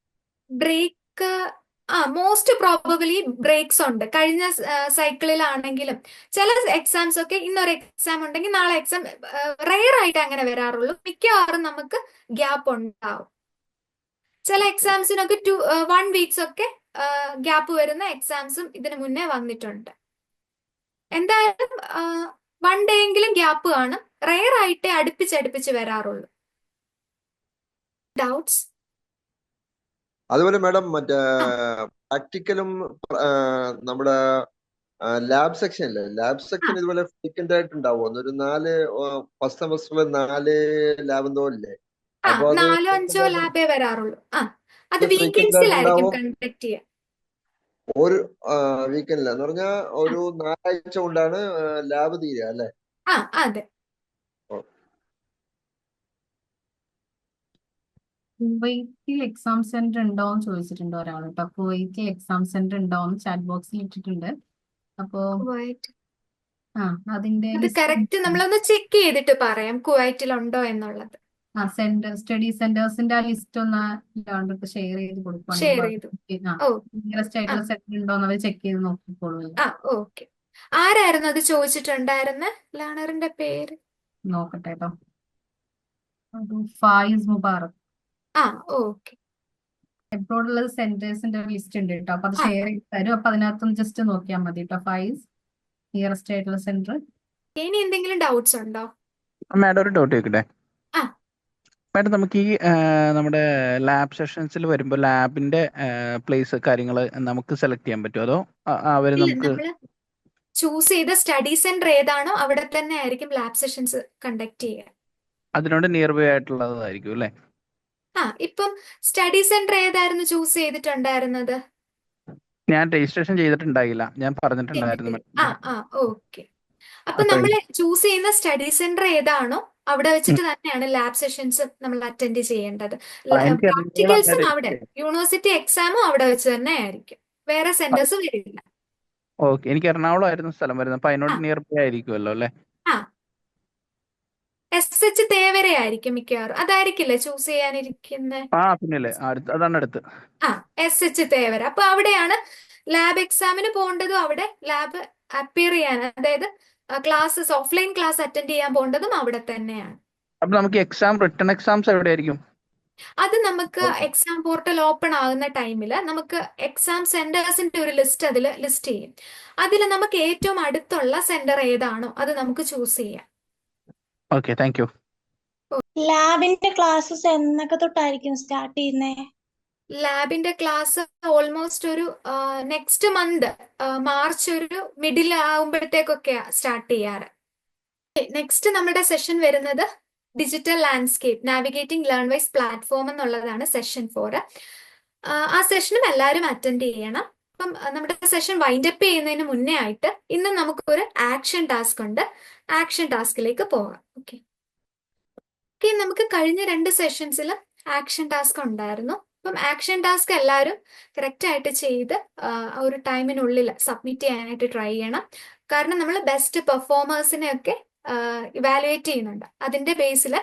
ബ്രേക്ക് മോസ്റ്റ് പ്രോബബിലി ബ്രേക്സ് ഉണ്ട്. കഴിഞ്ഞ സൈക്കിളിലാണെങ്കിലും ചില എക്സാംസ് ഒക്കെ ഇന്നൊരു എക്സാം ഉണ്ടെങ്കിൽ നാളെ എക്സാം റെയർ ആയിട്ട് അങ്ങനെ വരാറുള്ളൂ. മിക്കവാറും നമുക്ക് ഗ്യാപ്പ് ഉണ്ടാവും. ചില എക്സാംസിനൊക്കെ 1 വീക്സ് ഒക്കെ ഗ്യാപ്പ് വരുന്ന എക്സാംസും ഇതിനു മുന്നേ വന്നിട്ടുണ്ട്. എന്തായാലും 1 ഡേ എങ്കിലും ഗ്യാപ്പ് കാണും. റെയർ ആയിട്ടേ അടുപ്പിച്ച് വരാറുള്ളൂ. ഡൗട്ട്സ്? അതുപോലെ മാഡം മറ്റേ പ്രാക്ടിക്കലും നമ്മുടെ ലാബ് സെക്ഷൻ ഇല്ലേ, ലാബ് സെക്ഷൻ ഇതുപോലെ ഫ്രീക്വന്റ് ആയിട്ട് ഉണ്ടാവുമോ? ഒരു 4 ഫസ്റ്റ് സെമസ്റ്ററിൽ 4 ലാബ് എന്തോ ഇല്ലേ? അപ്പൊ അത് 4-5 ലാബേ വരാറുള്ളൂ. അത് ഫ്രീക്വന്റ് ആയിട്ട് വീക്കെൻഡ്സിലായിരിക്കും ഉണ്ടാവോ? കണ്ടക്ട് ചെയ്യുക. ഒരു വീക്കെൻഡില്ല എന്ന് പറഞ്ഞാൽ ഒരു 4 ആഴ്ച കൊണ്ടാണ് ലാബ് തീരുക അല്ലെ? അതെ. കുവൈറ്റിൽ എക്സാം സെന്റർ ഉണ്ടോ എന്ന് ചോദിച്ചിട്ടുണ്ട് ഒരാൾ കേട്ടോ. കുവൈറ്റിൽ എക്സാം സെന്റർ ഉണ്ടോ എന്ന് ചാറ്റ് ബോക്സിൽ ഇട്ടിട്ടുണ്ട്. അപ്പോ കുവൈറ്റ് അതിന്റെ അത് കറക്റ്റ് നമ്മളൊന്ന് ചെക്ക് ചെയ്തിട്ട് പറയാം കുവൈറ്റിൽ ഉണ്ടോ എന്നുള്ളത്. സ്റ്റഡി സെന്റേഴ്സിന്റെ ആ ലിസ്റ്റ് ഒന്ന് ലാണ്ടർക്ക് ഷെയർ ചെയ്ത് ഷെയർ ചെയ്തു. നിയറസ്റ്റ് ആയിട്ടുള്ള സെന്റർ ഉണ്ടോ എന്ന് അവർ ചെക്ക് ചെയ്ത് നോക്കിക്കോളൂ. ഓക്കെ. ആരായിരുന്നു അത് ചോദിച്ചിട്ടുണ്ടായിരുന്ന ലേണറിന്റെ പേര്? നോക്കട്ടെ കേട്ടോ. ഫായിസ് മുബാറക്. ഓക്കെ. എബ്രോഡുള്ള സെന്റേഴ്സിന്റെ ലിസ്റ്റ് ഉണ്ട് കേട്ടോ. അപ്പൊ അത് ഷെയർ ചെയ്ത് തരും. അപ്പൊ അതിനകത്തൊന്ന് ജസ്റ്റ് നോക്കിയാൽ മതി കേട്ടോ. ഫായിസ് നിയറസ്റ്റ് ആയിട്ടുള്ള സെന്റർ. ഇനി എന്തെങ്കിലും ഡൗട്ട്സ് ഉണ്ടോ? മാഡം ഒരു ഡൗട്ട് ചോദിക്കട്ടെ? ആ. മാഡം നമുക്ക് ഈ നമ്മുടെ ലാബ് സെഷൻസിൽ വരുമ്പോൾ ലാബിന്റെ പ്ലേസ് കാര്യങ്ങൾ നമുക്ക് സെലക്ട് ചെയ്യാൻ പറ്റുമോ? അതോ അവര് ഇല്ല, നമുക്ക് നമ്മള് ചൂസ് ചെയ്ത സ്റ്റഡി സെന്റർ ഏതാണോ അവിടെ തന്നെ ആയിരിക്കും ലാബ് സെഷൻസ് കണ്ടക്ട് ചെയ്യുക. അതിനോട് നിയർ ബൈ ആയിട്ടുള്ളതായിരിക്കും അല്ലേ? ഇപ്പം സ്റ്റഡി സെന്റർ ഏതായിരുന്നു ചൂസ് ചെയ്തിട്ടുണ്ടായിരുന്നത്? ഞാൻ രജിസ്ട്രേഷൻ ചെയ്തിട്ടുണ്ടായില്ല, ഞാൻ പറഞ്ഞിട്ടുണ്ടായിരുന്നു ഓക്കെ. അപ്പൊ നമ്മൾ ചൂസ് ചെയ്യുന്ന സ്റ്റഡി സെന്റർ ഏതാണോ അവിടെ വെച്ചിട്ട് തന്നെയാണ് ലാബ് സെഷൻസ് നമ്മൾ അറ്റൻഡ് ചെയ്യേണ്ടത്. പ്രാക്ടിക്കൽസും അവിടെ, യൂണിവേഴ്സിറ്റി എക്സാമും അവിടെ വെച്ച് തന്നെ ആയിരിക്കും. വേറെ സെന്റേഴ്സ് വരില്ല. ഓക്കെ, എനിക്ക് എറണാകുളം ആയിരുന്നു സ്ഥലം വരുന്നത്. അപ്പൊ അതിനോട് നിയർ ബൈ ആയിരിക്കുമല്ലോ അല്ലേ? SH തേവര ആയിരിക്കും മിക്കവാറും. അതായിരിക്കില്ലേ ചൂസ് ചെയ്യാനിരിക്കുന്നത്? പിന്നല്ലേ, അതാണ് അടുത്ത്. SH തേവര. അപ്പൊ അവിടെയാണ് ലാബ് എക്സാമിന് പോകേണ്ടതും, അവിടെ ലാബ് അപ്പിയർ ചെയ്യാൻ, അതായത് ക്ലാസ്സസ് ഓഫ്ലൈൻ ക്ലാസ് അറ്റൻഡ് ചെയ്യാൻ പോകേണ്ടതും അവിടെ തന്നെയാണ്. അപ്പൊ നമുക്ക് റിട്ടൺ എക്സാംസ് എവിടെയായിരിക്കും? അത് നമുക്ക് എക്സാം പോർട്ടൽ ഓപ്പൺ ആകുന്ന ടൈമിൽ നമുക്ക് എക്സാം സെന്റേഴ്സിന്റെ ഒരു ലിസ്റ്റ് അതിൽ ലിസ്റ്റ് ചെയ്യും. അതിൽ നമുക്ക് ഏറ്റവും അടുത്തുള്ള സെന്റർ ഏതാണോ അത് നമുക്ക് ചൂസ് ചെയ്യാം. Okay, thank you. ലാബിന്റെ ക്ലാസ്സസ് എന്നൊക്കെ തൊട്ടായിരിക്കും സ്റ്റാർട്ട് ചെയ്യുന്നേ? ലാബിന്റെ ക്ലാസ് ഓൾമോസ്റ്റ് ഒരു നെക്സ്റ്റ് മന്ത് മാർച്ച് ഒരു മിഡിൽ ആകുമ്പോഴത്തേക്കൊക്കെയാ സ്റ്റാർട്ട് ചെയ്യാറ്. നെക്സ്റ്റ് നമ്മുടെ സെഷൻ വരുന്നത് digital landscape navigating Learnwise platform എന്നുള്ളതാണ് സെഷൻ 4. ആ സെഷനും എല്ലാവരും അറ്റൻഡ് ചെയ്യണം. അപ്പം നമ്മുടെ സെഷൻ വൈൻഡപ്പ് ചെയ്യുന്നതിന് മുന്നേ ആയിട്ട് ഇന്ന് നമുക്കൊരു ആക്ഷൻ ടാസ്ക് ഉണ്ട്. ആക്ഷൻ ടാസ്കിലേക്ക് പോകാം. ഓക്കെ, നമുക്ക് കഴിഞ്ഞ 2 സെഷൻസിൽ ആക്ഷൻ ടാസ്ക് ഉണ്ടായിരുന്നു. അപ്പം ആക്ഷൻ ടാസ്ക് എല്ലാവരും കറക്റ്റ് ആയിട്ട് ചെയ്ത് ഒരു ടൈമിനുള്ളിൽ സബ്മിറ്റ് ചെയ്യാനായിട്ട് ട്രൈ ചെയ്യണം. കാരണം നമ്മൾ ബെസ്റ്റ് പെർഫോമേഴ്സിനെ ഒക്കെ ഇവാലുവേറ്റ് ചെയ്യുന്നുണ്ട്. അതിന്റെ ബേസിൽ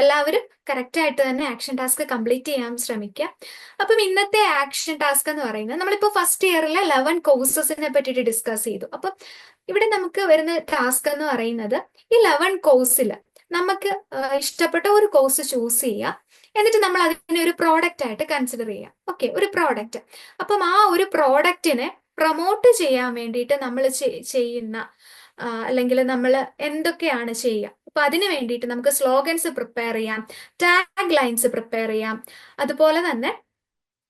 എല്ലാവരും കറക്റ്റ് ആയിട്ട് തന്നെ ആക്ഷൻ ടാസ്ക് കംപ്ലീറ്റ് ചെയ്യാൻ ശ്രമിക്കുക. അപ്പം ഇന്നത്തെ ആക്ഷൻ ടാസ്ക് എന്ന് പറയുന്നത് നമ്മളിപ്പോൾ ഫസ്റ്റ് ഇയറിലെ 11 കോഴ്സസിനെ പറ്റിയിട്ട് ഡിസ്കസ് ചെയ്തു. അപ്പം ഇവിടെ നമുക്ക് വരുന്ന ടാസ്ക് എന്ന് പറയുന്നത് ഈ 11 കോഴ്സിൽ നമുക്ക് ഇഷ്ടപ്പെട്ട ഒരു കോഴ്സ് ചൂസ് ചെയ്യുക. എന്നിട്ട് നമ്മൾ അതിനെ ഒരു പ്രോഡക്റ്റ് ആയിട്ട് കൺസിഡർ ചെയ്യാം. ഓക്കെ, ഒരു പ്രോഡക്റ്റ്. അപ്പം ആ ഒരു പ്രോഡക്റ്റിനെ പ്രൊമോട്ട് ചെയ്യാൻ വേണ്ടിയിട്ട് നമ്മൾ ചെയ്യുന്ന അല്ലെങ്കിൽ നമ്മൾ എന്തൊക്കെയാണ് ചെയ്യുക. അപ്പൊ അതിന് വേണ്ടിയിട്ട് നമുക്ക് സ്ലോഗൻസ് പ്രിപ്പയർ ചെയ്യാം, ടാഗ് ലൈൻസ് പ്രിപ്പയർ ചെയ്യാം, അതുപോലെ തന്നെ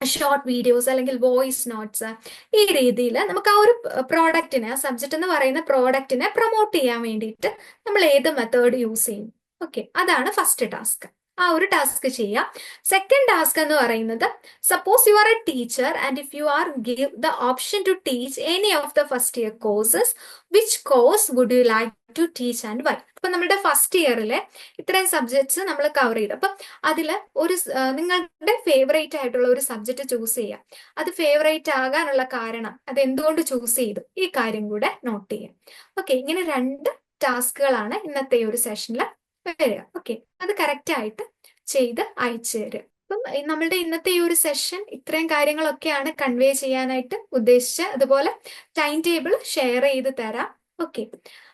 ഷോർട്ട് വീഡിയോസ് അല്ലെങ്കിൽ വോയിസ് നോട്ട്സ്. ഈ രീതിയിൽ നമുക്ക് ആ ഒരു പ്രോഡക്റ്റിനെ, ആ സബ്ജക്റ്റ് എന്ന് പറയുന്ന പ്രോഡക്റ്റിനെ പ്രൊമോട്ട് ചെയ്യാൻ വേണ്ടിയിട്ട് നമ്മൾ ഏത് മെത്തേഡ് യൂസ് ചെയ്യും. ഓക്കെ, അതാണ് ഫസ്റ്റ് ടാസ്ക്. ആ ഒരു ടാസ്ക് ചെയ്യാം. സെക്കൻഡ് ടാസ്ക് എന്ന് പറയുന്നത്, suppose you are a teacher and if you are give the option to teach any of the first year courses, which course would you like to teach and why? അപ്പൊ നമ്മുടെ first ഇയറിലെ ഇത്രയും subjects നമ്മൾ cover ചെയ്തു. അപ്പം അതിൽ ഒരു നിങ്ങളുടെ favourite ആയിട്ടുള്ള ഒരു സബ്ജക്ട് ചൂസ് ചെയ്യാം. അത് ഫേവറേറ്റ് ആകാനുള്ള കാരണം, അത് എന്തുകൊണ്ട് ചൂസ് ചെയ്തു, ഈ കാര്യം കൂടെ നോട്ട് ചെയ്യാം. ഓക്കെ, ഇങ്ങനെ 2 ടാസ്കുകളാണ് ഇന്നത്തെ ഒരു സെഷനിൽ വരിക. ഓക്കെ, അത് കറക്റ്റ് ആയിട്ട് ചെയ്ത് അയച്ചു തരും. അപ്പം നമ്മളുടെ ഇന്നത്തെ ഈ ഒരു സെഷൻ ഇത്രയും കാര്യങ്ങളൊക്കെയാണ് കൺവേ ചെയ്യാനായിട്ട് ഉദ്ദേശിച്ചത്. അതുപോലെ ടൈം ടേബിൾ ഷെയർ ചെയ്ത് തരാം. ഓക്കെ,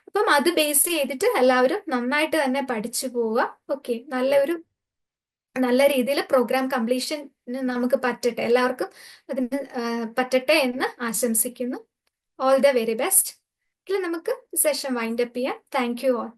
അപ്പം അത് ബേസ് ചെയ്തിട്ട് എല്ലാവരും നന്നായിട്ട് തന്നെ പഠിച്ചു പോവുക. ഓക്കെ, നല്ല രീതിയിൽ പ്രോഗ്രാം കംപ്ലീഷൻ നമുക്ക് പറ്റട്ടെ, എല്ലാവർക്കും അതിന് പറ്റട്ടെ എന്ന് ആശംസിക്കുന്നു. All the very best. ഇതിൽ നമുക്ക് സെഷൻ വൈൻഡപ്പ് ചെയ്യാം. Thank you all.